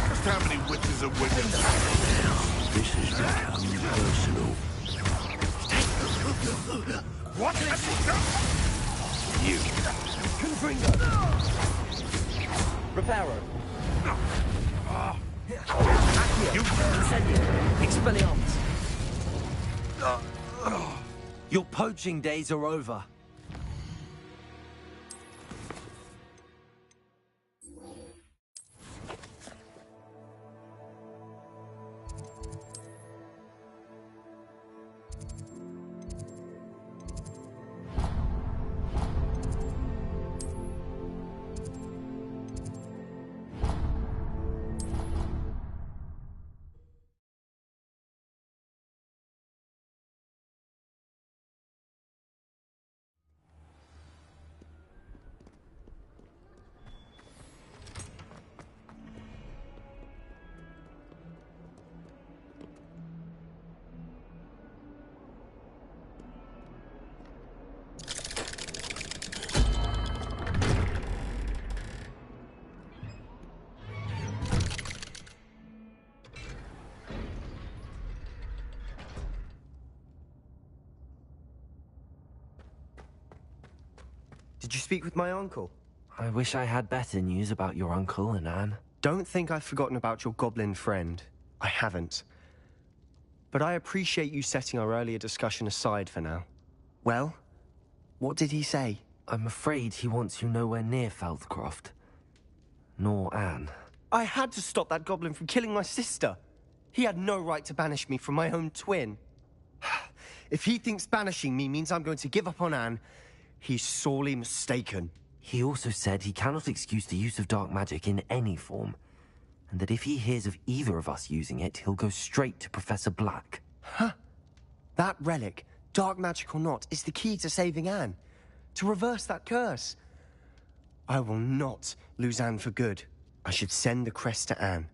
S3: Just how many witches are wicked?
S5: this has become personal.
S3: What? You.
S1: Reparo.
S3: You.
S1: Expelliarmus. Your poaching days are over.
S2: Did you speak with my uncle?
S1: I wish I had better news about your uncle and Anne.
S2: Don't think I've forgotten about your goblin friend. I haven't. But I appreciate you setting our earlier discussion aside for now. Well, what did he say?
S1: I'm afraid he wants you nowhere near Feldcroft. Nor Anne.
S2: I had to stop that goblin from killing my sister. He had no right to banish me from my own twin. If he thinks banishing me means I'm going to give up on Anne, he's sorely mistaken.
S1: He also said he cannot excuse the use of dark magic in any form, and that if he hears of either of us using it, he'll go straight to Professor Black.
S2: Huh? That relic, dark magic or not, is the key to saving Anne. To reverse that curse. I will not lose Anne for good. I should send the crest to Anne.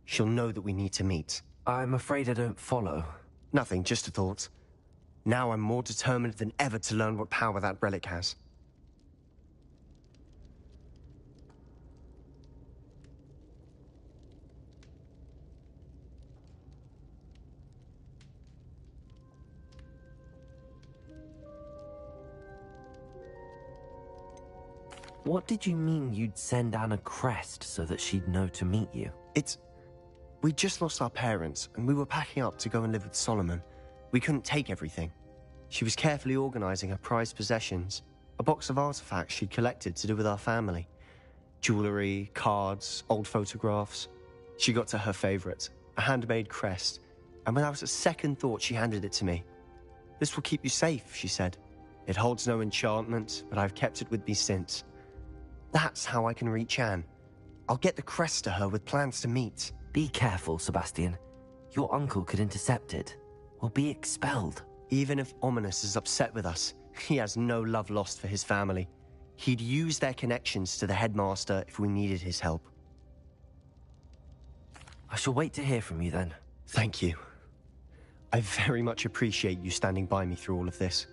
S2: She'll know that we need to meet.
S1: I'm afraid I don't follow.
S2: Nothing, just a thought. Now I'm more determined than ever to learn what power that relic has.
S1: What did you mean you'd send Anne a crest so that she'd know to meet you?
S2: We just lost our parents, and we were packing up to go and live with Solomon. We couldn't take everything. She was carefully organizing her prized possessions, a box of artifacts she'd collected to do with our family. Jewelry, cards, old photographs. She got to her favorite, a handmade crest, and without a second thought she handed it to me. "This will keep you safe," she said. "It holds no enchantment, but I've kept it with me since. That's how I can reach Anne. I'll get the crest to her with plans to meet."
S1: Be careful, Sebastian. Your uncle could intercept it, or be expelled.
S2: Even if Ominous is upset with us, he has no love lost for his family. He'd use their connections to the headmaster if we needed his help.
S1: I shall wait to hear from you then.
S2: Thank you. I very much appreciate you standing by me through all of this.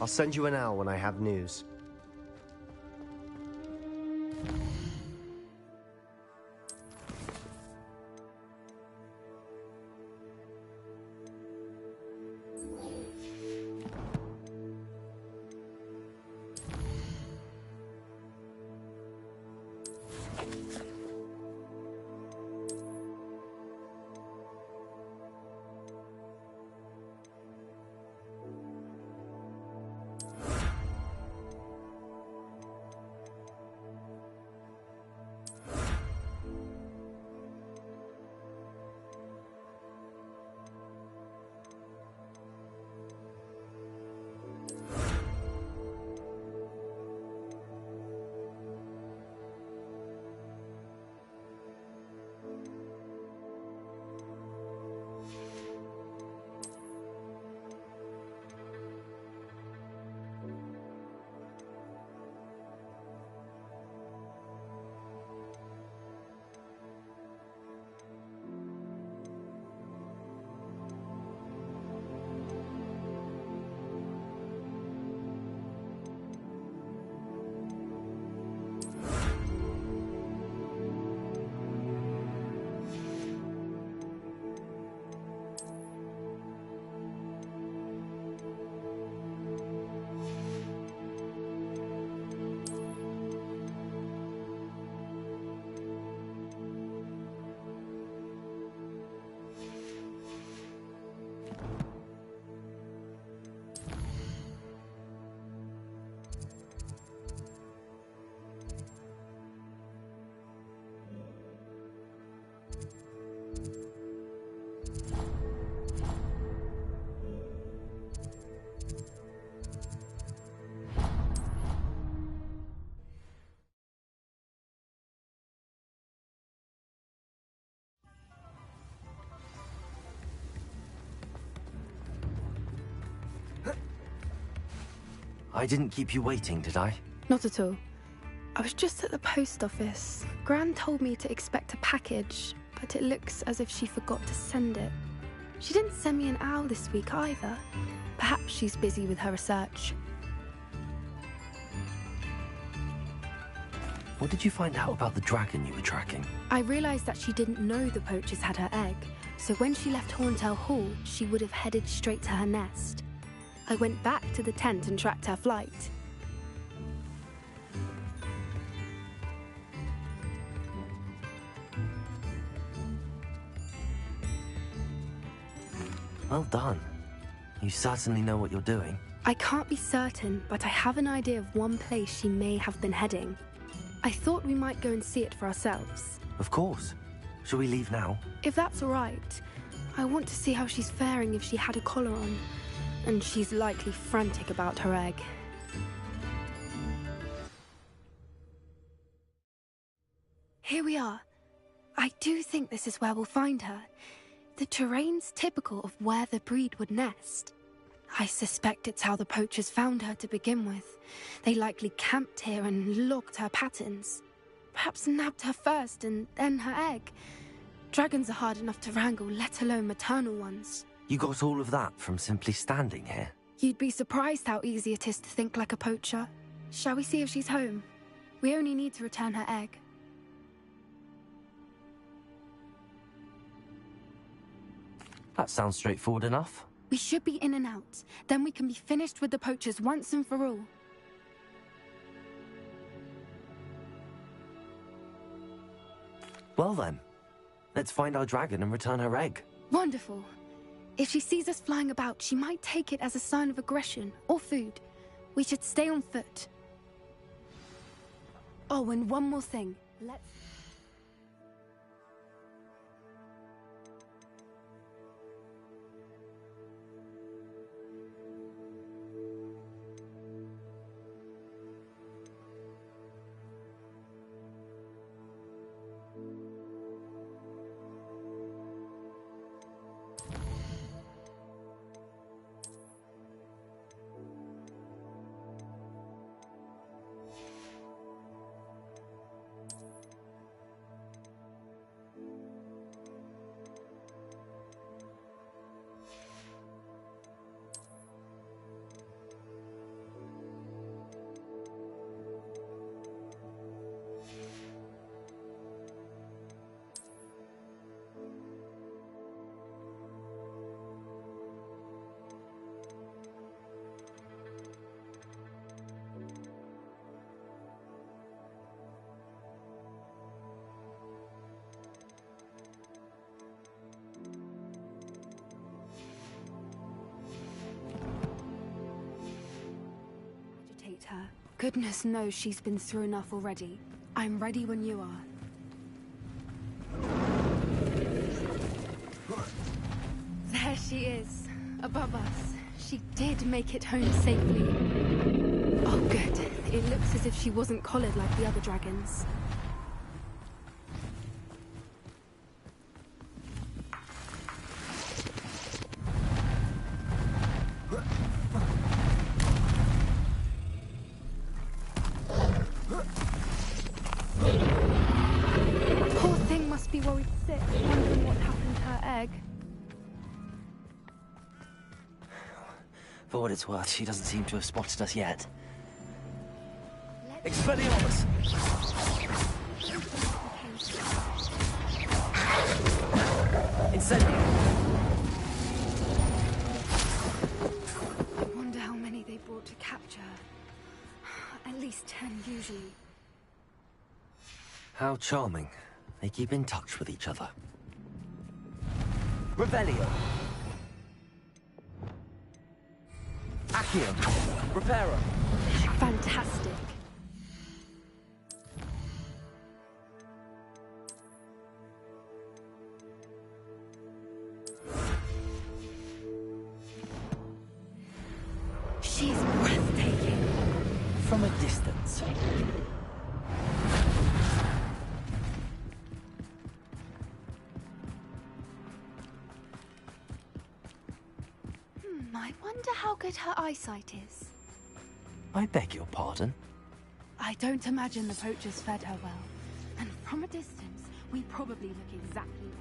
S2: I'll send you an owl when I have news.
S1: I didn't keep you waiting, did I?
S9: Not at all. I was just at the post office. Gran told me to expect a package, but it looks as if she forgot to send it. She didn't send me an owl this week either. Perhaps she's busy with her research.
S1: What did you find out about the dragon you were tracking?
S9: I realized that she didn't know the poachers had her egg, so when she left Horntail Hall, she would have headed straight to her nest. I went back to the tent and tracked her flight.
S1: Well done. You certainly know what you're doing.
S9: I can't be certain, but I have an idea of one place she may have been heading. I thought we might go and see it for ourselves.
S1: Of course. Shall we leave now?
S9: If that's all right. I want to see how she's faring if she had a collar on. And she's likely frantic about her egg. Here we are. I do think this is where we'll find her. The terrain's typical of where the breed would nest. I suspect it's how the poachers found her to begin with. They likely camped here and logged her patterns. Perhaps nabbed her first and then her egg. Dragons are hard enough to wrangle, let alone maternal ones.
S1: You got all of that from simply standing here?
S9: You'd be surprised how easy it is to think like a poacher. Shall we see if she's home? We only need to return her egg.
S1: That sounds straightforward enough.
S9: We should be in and out. Then we can be finished with the poachers once and for all.
S1: Well then, let's find our dragon and return her egg.
S9: Wonderful. If she sees us flying about, she might take it as a sign of aggression or food. We should stay on foot. Oh, and one more thing. Let's... her. Goodness knows she's been through enough already. I'm ready when you are. There she is, above us. She did make it home safely. Oh, good. It looks as if she wasn't collared like the other dragons.
S1: For what it's worth, she doesn't seem to have spotted us yet. Expelliarmus! Incendio!
S9: I wonder how many they brought to capture. At least 10 usually.
S1: How charming. They keep in touch with each other. Revelio! Accio! Reparo!
S9: Fantastic. She's breathtaking.
S1: From a distance.
S9: I wonder how good her eyesight is.
S1: I beg your pardon?
S9: I don't imagine the poachers fed her well. And from a distance, we probably look exactly like...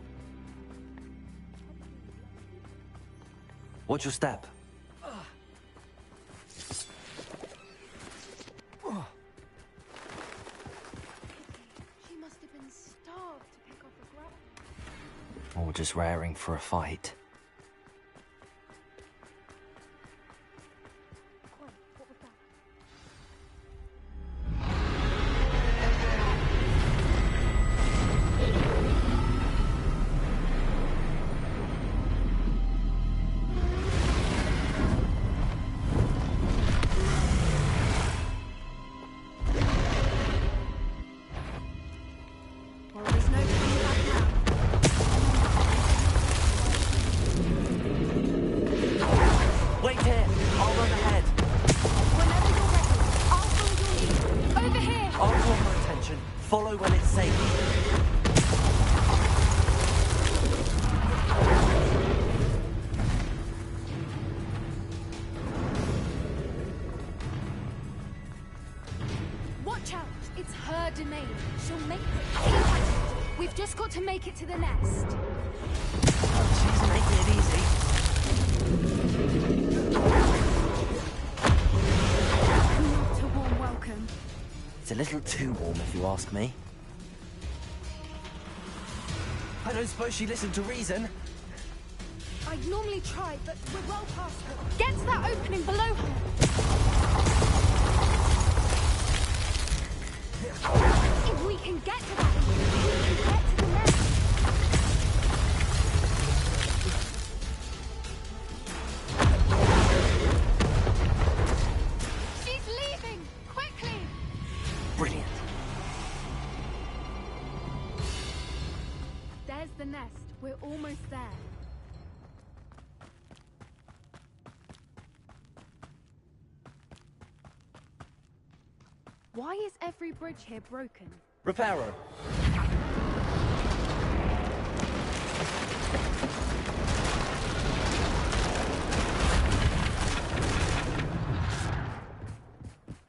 S1: Watch your step.
S9: She must have been starved to pick up a grub.
S1: Or just raring for a fight.
S9: What was that? Well, there's no coming back now.
S1: Wait here! I'll run ahead.
S9: Whenever you're ready, I'll follow your lead. Over here!
S1: I'll draw her attention. Follow when it's safe.
S9: Watch out! It's her domain. She'll make it. Keep at it. We've just got to make it to the nest.
S1: She's making it easy.
S9: Not a warm welcome.
S1: It's a little too warm, if you ask me. I don't suppose she listened to reason.
S9: I'd normally try, but we're well past her. Get to that opening below her. If we can get to that opening, we can get to the nest. She's leaving! Quickly!
S1: Brilliant.
S9: There's the nest. We're almost there. Why is every bridge here broken?
S1: Reparo.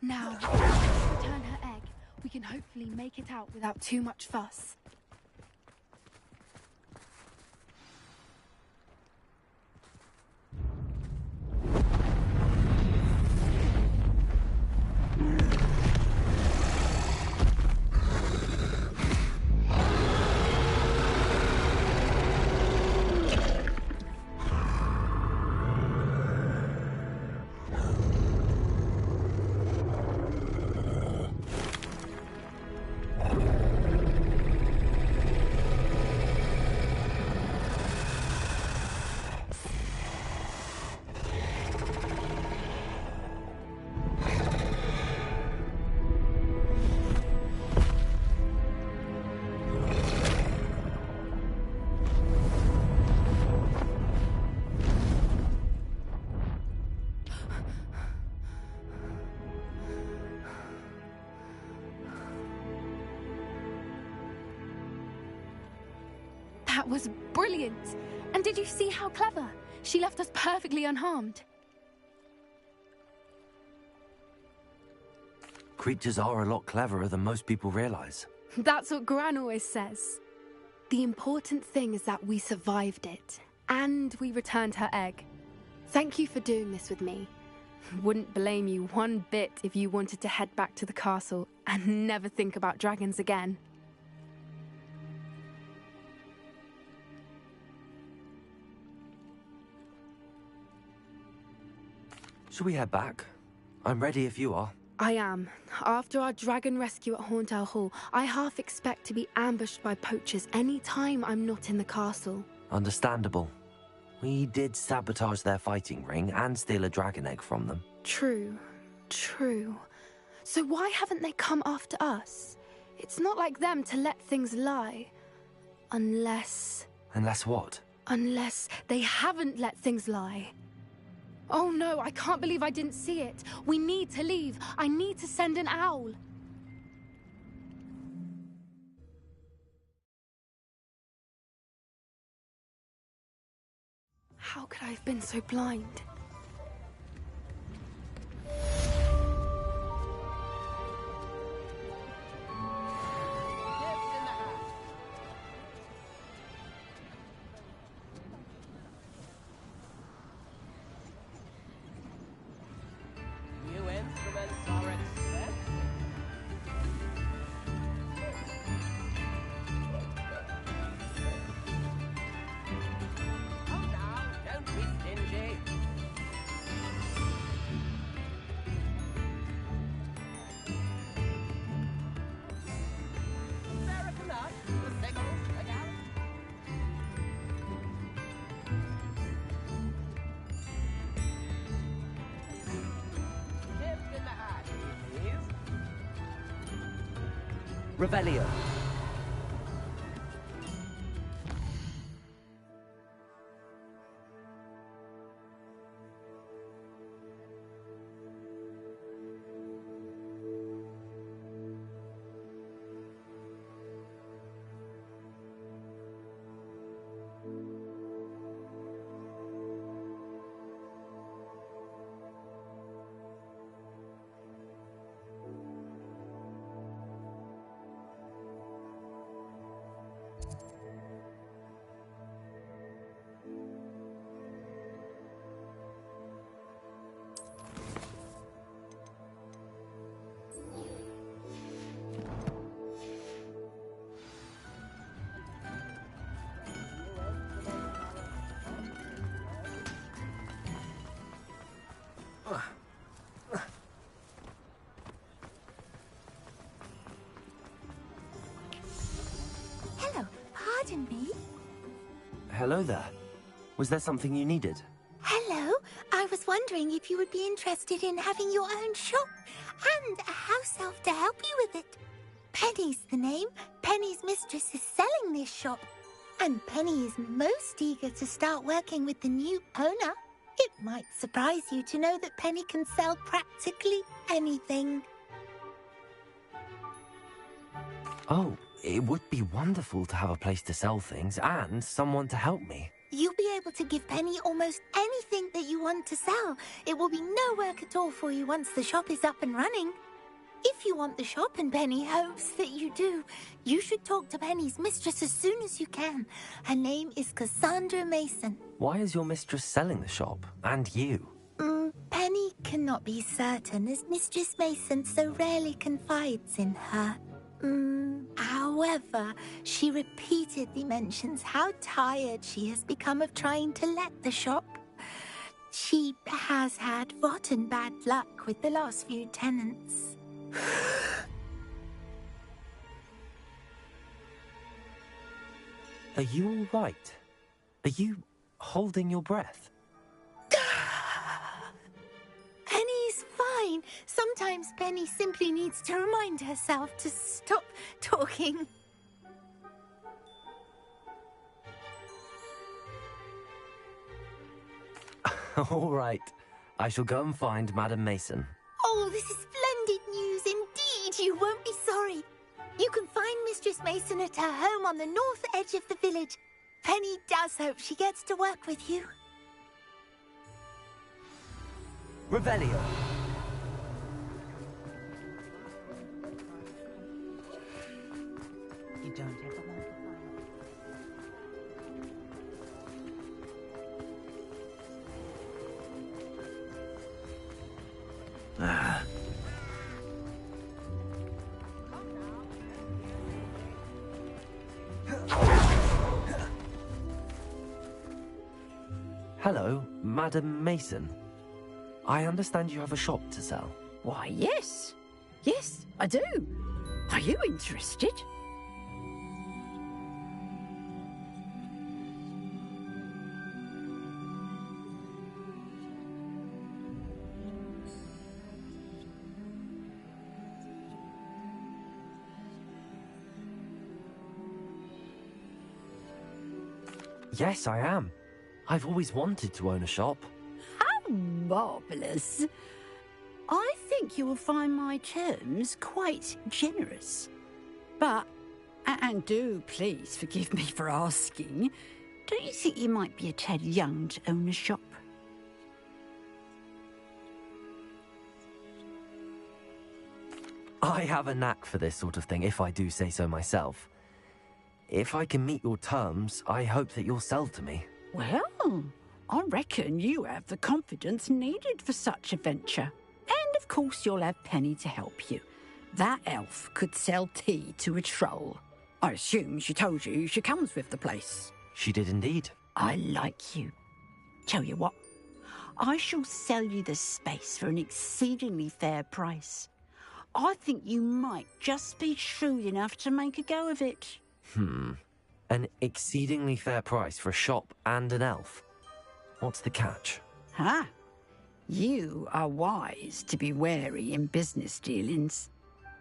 S9: Now, return her egg. We can hopefully make it out without too much fuss. That was brilliant! And did you see how clever? She left us perfectly unharmed.
S1: Creatures are a lot cleverer than most people realize.
S9: That's what Gran always says. The important thing is that we survived it, and we returned her egg. Thank you for doing this with me. Wouldn't blame you one bit if you wanted to head back to the castle and never think about dragons again.
S1: Should we head back? I'm ready if you are.
S9: I am. After our dragon rescue at Horndale Hall, I half expect to be ambushed by poachers any time I'm not in the castle.
S1: Understandable. We did sabotage their fighting ring and steal a dragon egg from them.
S9: True. True. So why haven't they come after us? It's not like them to let things lie. Unless...
S1: Unless what?
S9: Unless they haven't let things lie. Oh no, I can't believe I didn't see it. We need to leave. I need to send an owl. How could I have been so blind?
S1: Revelio.
S10: Hello, pardon me.
S1: Hello there. Was there something you needed?
S10: Hello, I was wondering if you would be interested in having your own shop and a house elf to help you with it. Penny's the name. Penny's mistress is selling this shop, and Penny is most eager to start working with the new owner. It might surprise you to know that Penny can sell practically anything.
S1: Oh, it would be wonderful to have a place to sell things and someone to help me.
S10: You'll be able to give Penny almost anything that you want to sell. It will be no work at all for you once the shop is up and running. If you want the shop, and Penny hopes that you do, you should talk to Penny's mistress as soon as you can. Her name is Cassandra Mason.
S1: Why is your mistress selling the shop? And you?
S10: Penny cannot be certain, as Mistress Mason so rarely confides in her. However, she repeatedly mentions how tired she has become of trying to let the shop. She has had rotten bad luck with the last few tenants.
S1: Are you all right? Are you holding your breath?
S10: Penny's fine. Sometimes Penny simply needs to remind herself to stop talking.
S1: All right. I shall go and find Madame Mason.
S10: Oh, this is splendid news indeed. You won't be sorry. You can find Mistress Mason at her home on the north edge of the village. Penny does hope she gets to work with you.
S1: Revelio.
S11: You don't ever want to find.
S1: Hello, Madame Mason. I understand you have a shop to sell.
S11: Why, yes. Yes, I do. Are you interested?
S1: Yes, I am. I've always wanted to own a shop.
S11: How marvellous. I think you will find my terms quite generous. But, and do please forgive me for asking, don't you think you might be a tad young to own a shop?
S1: I have a knack for this sort of thing, if I do say so myself. If I can meet your terms, I hope that you'll sell to me.
S11: Well, I reckon you have the confidence needed for such a venture. And of course you'll have Penny to help you. That elf could sell tea to a troll. I assume she told you she comes with the place.
S1: She did indeed.
S11: I like you. Tell you what, I shall sell you the space for an exceedingly fair price. I think you might just be shrewd enough to make a go of it.
S1: An exceedingly fair price for a shop and an elf. What's the catch?
S11: You are wise to be wary in business dealings.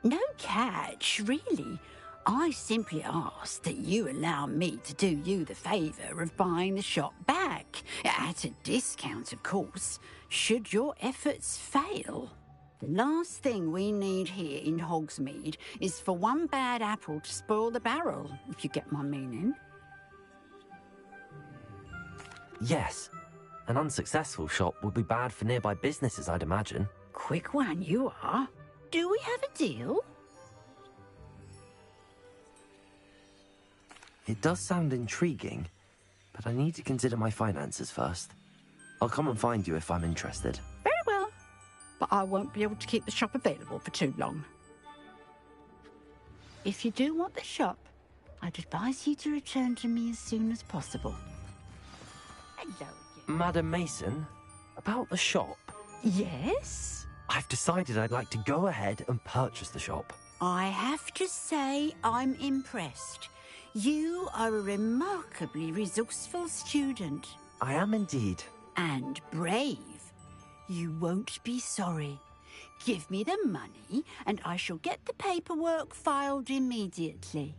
S11: No catch, really. I simply ask that you allow me to do you the favour of buying the shop back, at a discount, of course, should your efforts fail. The last thing we need here in Hogsmeade is for one bad apple to spoil the barrel, if you get my meaning.
S1: Yes. An unsuccessful shop would be bad for nearby businesses, I'd imagine.
S11: Quick one, you are. Do we have a deal?
S1: It does sound intriguing, but I need to consider my finances first. I'll come and find you if I'm interested.
S11: Very well, but I won't be able to keep the shop available for too long. If you do want the shop, I'd advise you to return to me as soon as possible. Hello again.
S1: Madam Mason, about the shop.
S11: Yes?
S1: I've decided I'd like to go ahead and purchase the shop.
S11: I have to say I'm impressed. You are a remarkably resourceful student.
S1: I am indeed.
S11: And brave. You won't be sorry. Give me the money, and I shall get the paperwork filed immediately.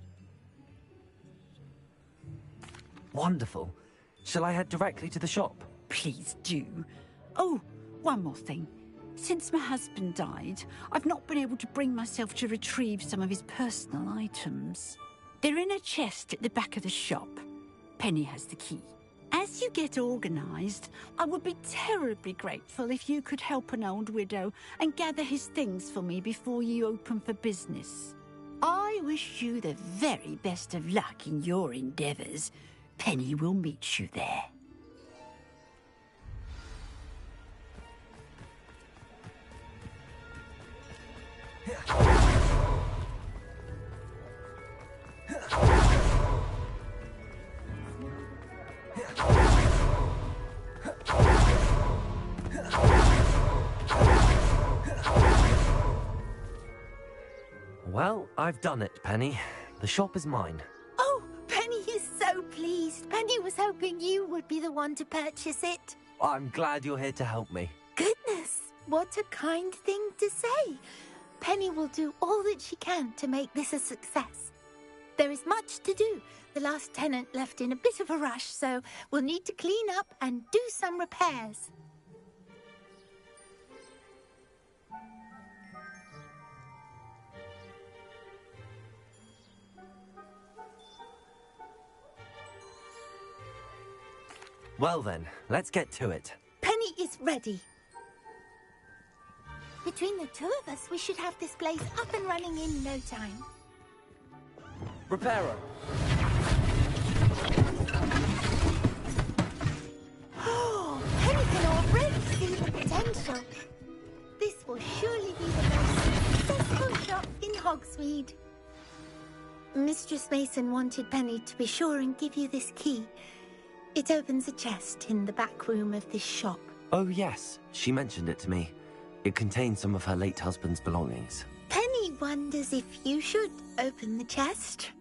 S1: Wonderful. Shall I head directly to the shop?
S11: Please do. Oh, one more thing. Since my husband died, I've not been able to bring myself to retrieve some of his personal items. They're in a chest at the back of the shop. Penny has the key. As you get organised, I would be terribly grateful if you could help an old widow and gather his things for me before you open for business. I wish you the very best of luck in your endeavours. Penny will meet you there.
S1: Well, I've done it, Penny. The shop is mine.
S10: Oh, Penny is so pleased. Penny was hoping you would be the one to purchase it.
S1: I'm glad you're here to help me.
S10: Goodness, what a kind thing to say. Penny will do all that she can to make this a success. There is much to do. The last tenant left in a bit of a rush, so we'll need to clean up and do some repairs.
S1: Well then, let's get to it.
S10: Penny is ready. Between the two of us, we should have this place up and running in no time.
S1: Reparo.
S10: Oh, Penny can already see the potential. This will surely be the most successful shop in Hogsmeade. Mistress Mason wanted Penny to be sure and give you this key. It opens a chest in the back room of this shop.
S1: Oh yes, she mentioned it to me. It contains some of her late husband's belongings.
S10: Penny wonders if you should open the chest.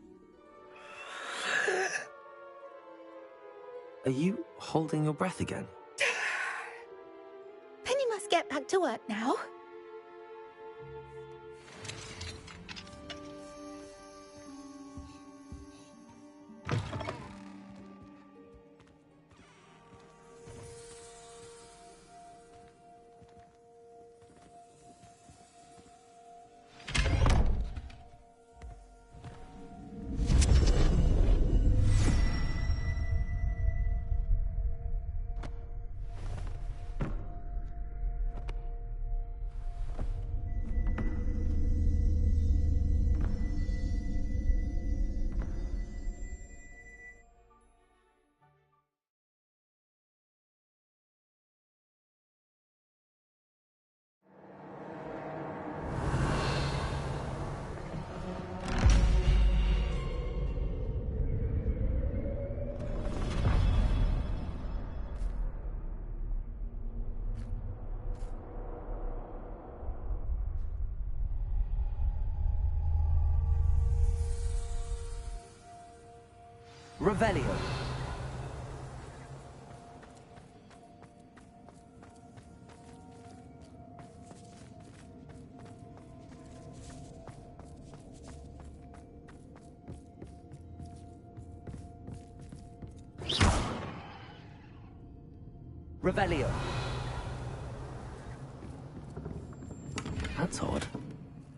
S1: Are you holding your breath again?
S10: Penny must get back to work now.
S1: Revelio. Revelio. That's odd.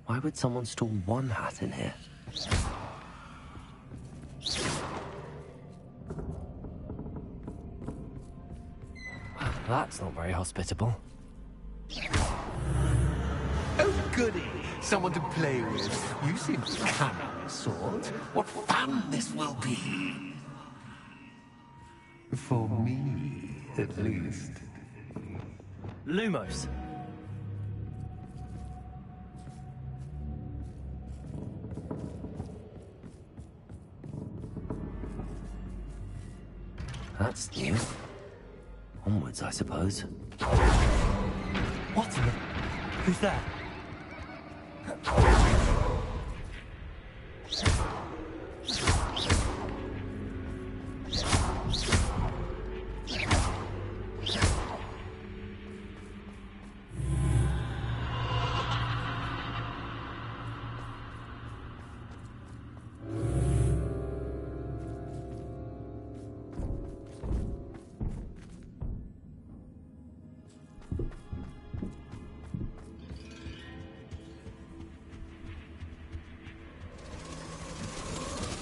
S1: Why would someone store one hat in here? Well, that's not very hospitable.
S12: Oh, goody! Someone to play with. You seem cunning, Sword. What fun this will be! For me, at least.
S1: Lumos. That's new. Onwards, I suppose. What in the... Who's there?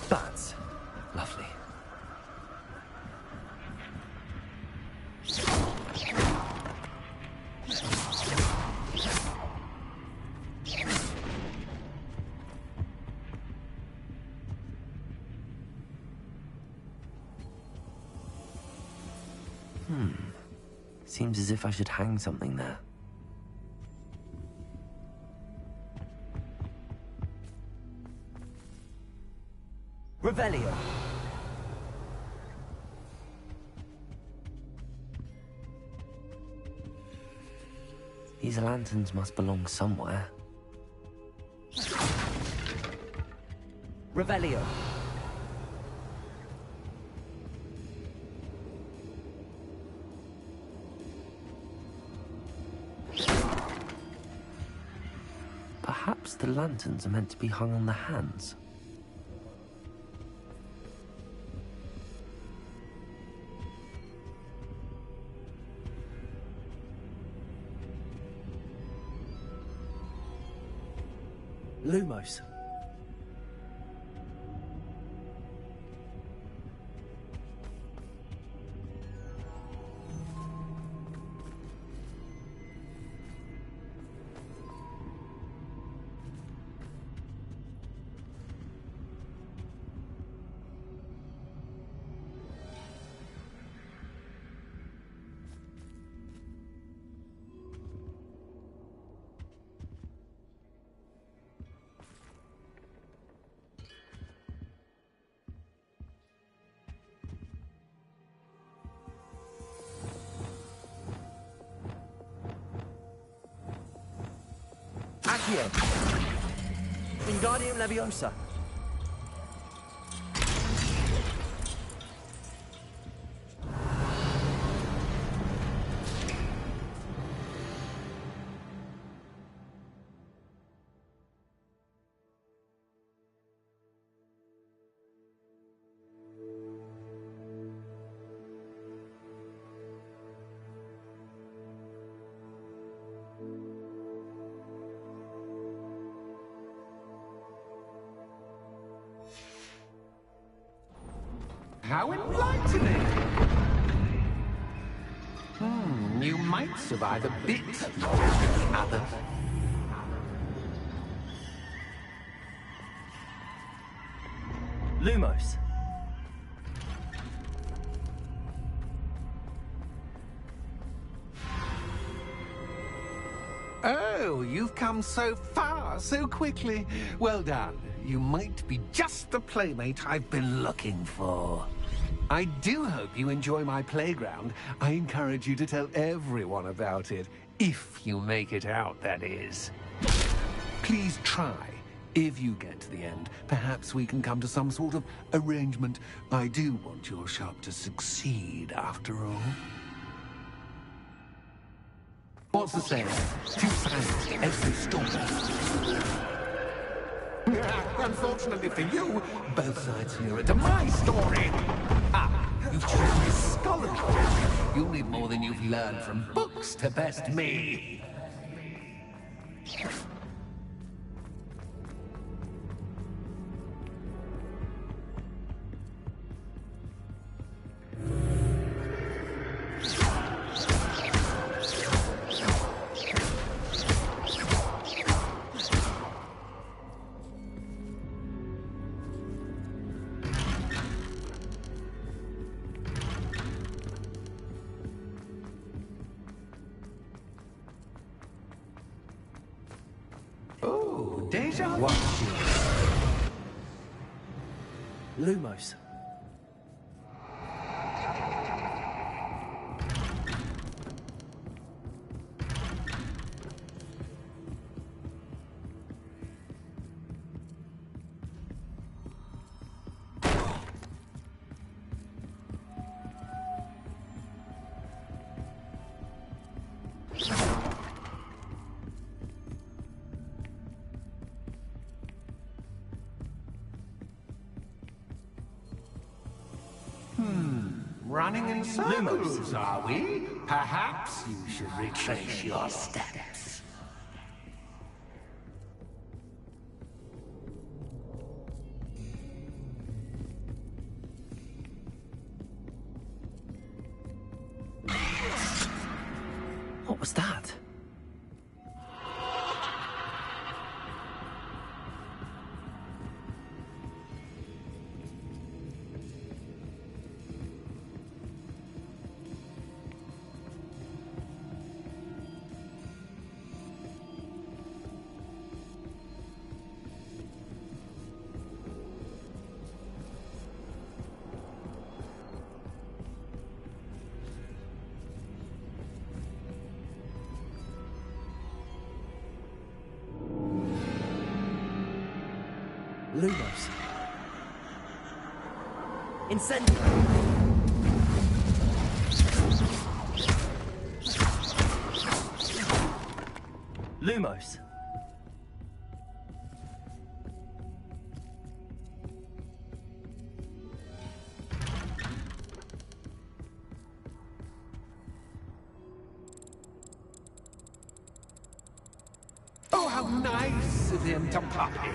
S1: Bats. Lovely. Seems as if I should hang something there. Revelio. These lanterns must belong somewhere. Revelio. Perhaps the lanterns are meant to be hung on the hands. Lumos. Accio. Wingardium Leviosa.
S12: How enlightening! You might survive a bit longer than the others.
S1: Lumos.
S12: Oh, you've come so far, so quickly. Well done. You might be just the playmate I've been looking for. I do hope you enjoy my playground. I encourage you to tell everyone about it. If you make it out, that is. Please try. If you get to the end, perhaps we can come to some sort of arrangement. I do want your shop to succeed, after all. What's the saying? Two sides to every story. Unfortunately for you, both sides hear it to my story. You've truly scholarly. You'll need more than you've learned from books to best me. Oh, deja vu.
S1: Lumos.
S12: Running in circles, are we? Perhaps you should retrace your steps.
S1: What was that? Lumos. Incendio. Lumos.
S12: Oh, how nice of him to puppy.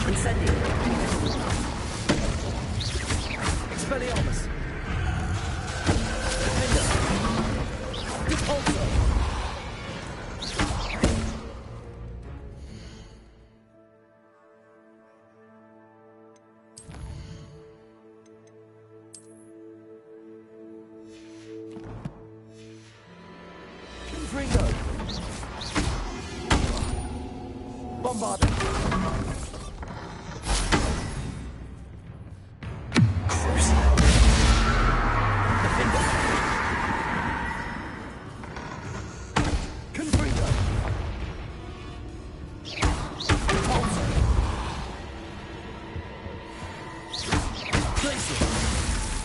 S12: Incendio. Expelliarmus. Defender. Repulsor. Confringo. Bombarda.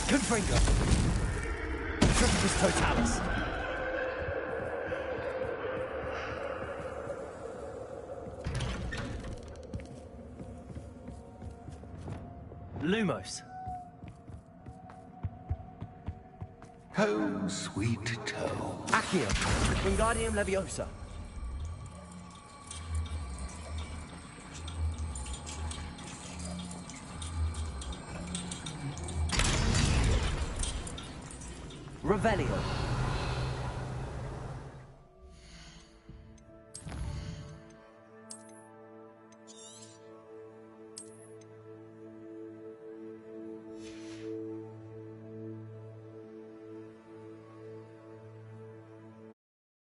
S12: Confringo. Triplicus Totalis. Lumos. Home, sweet toe.
S1: Accio. Wingardium Leviosa. Revelio.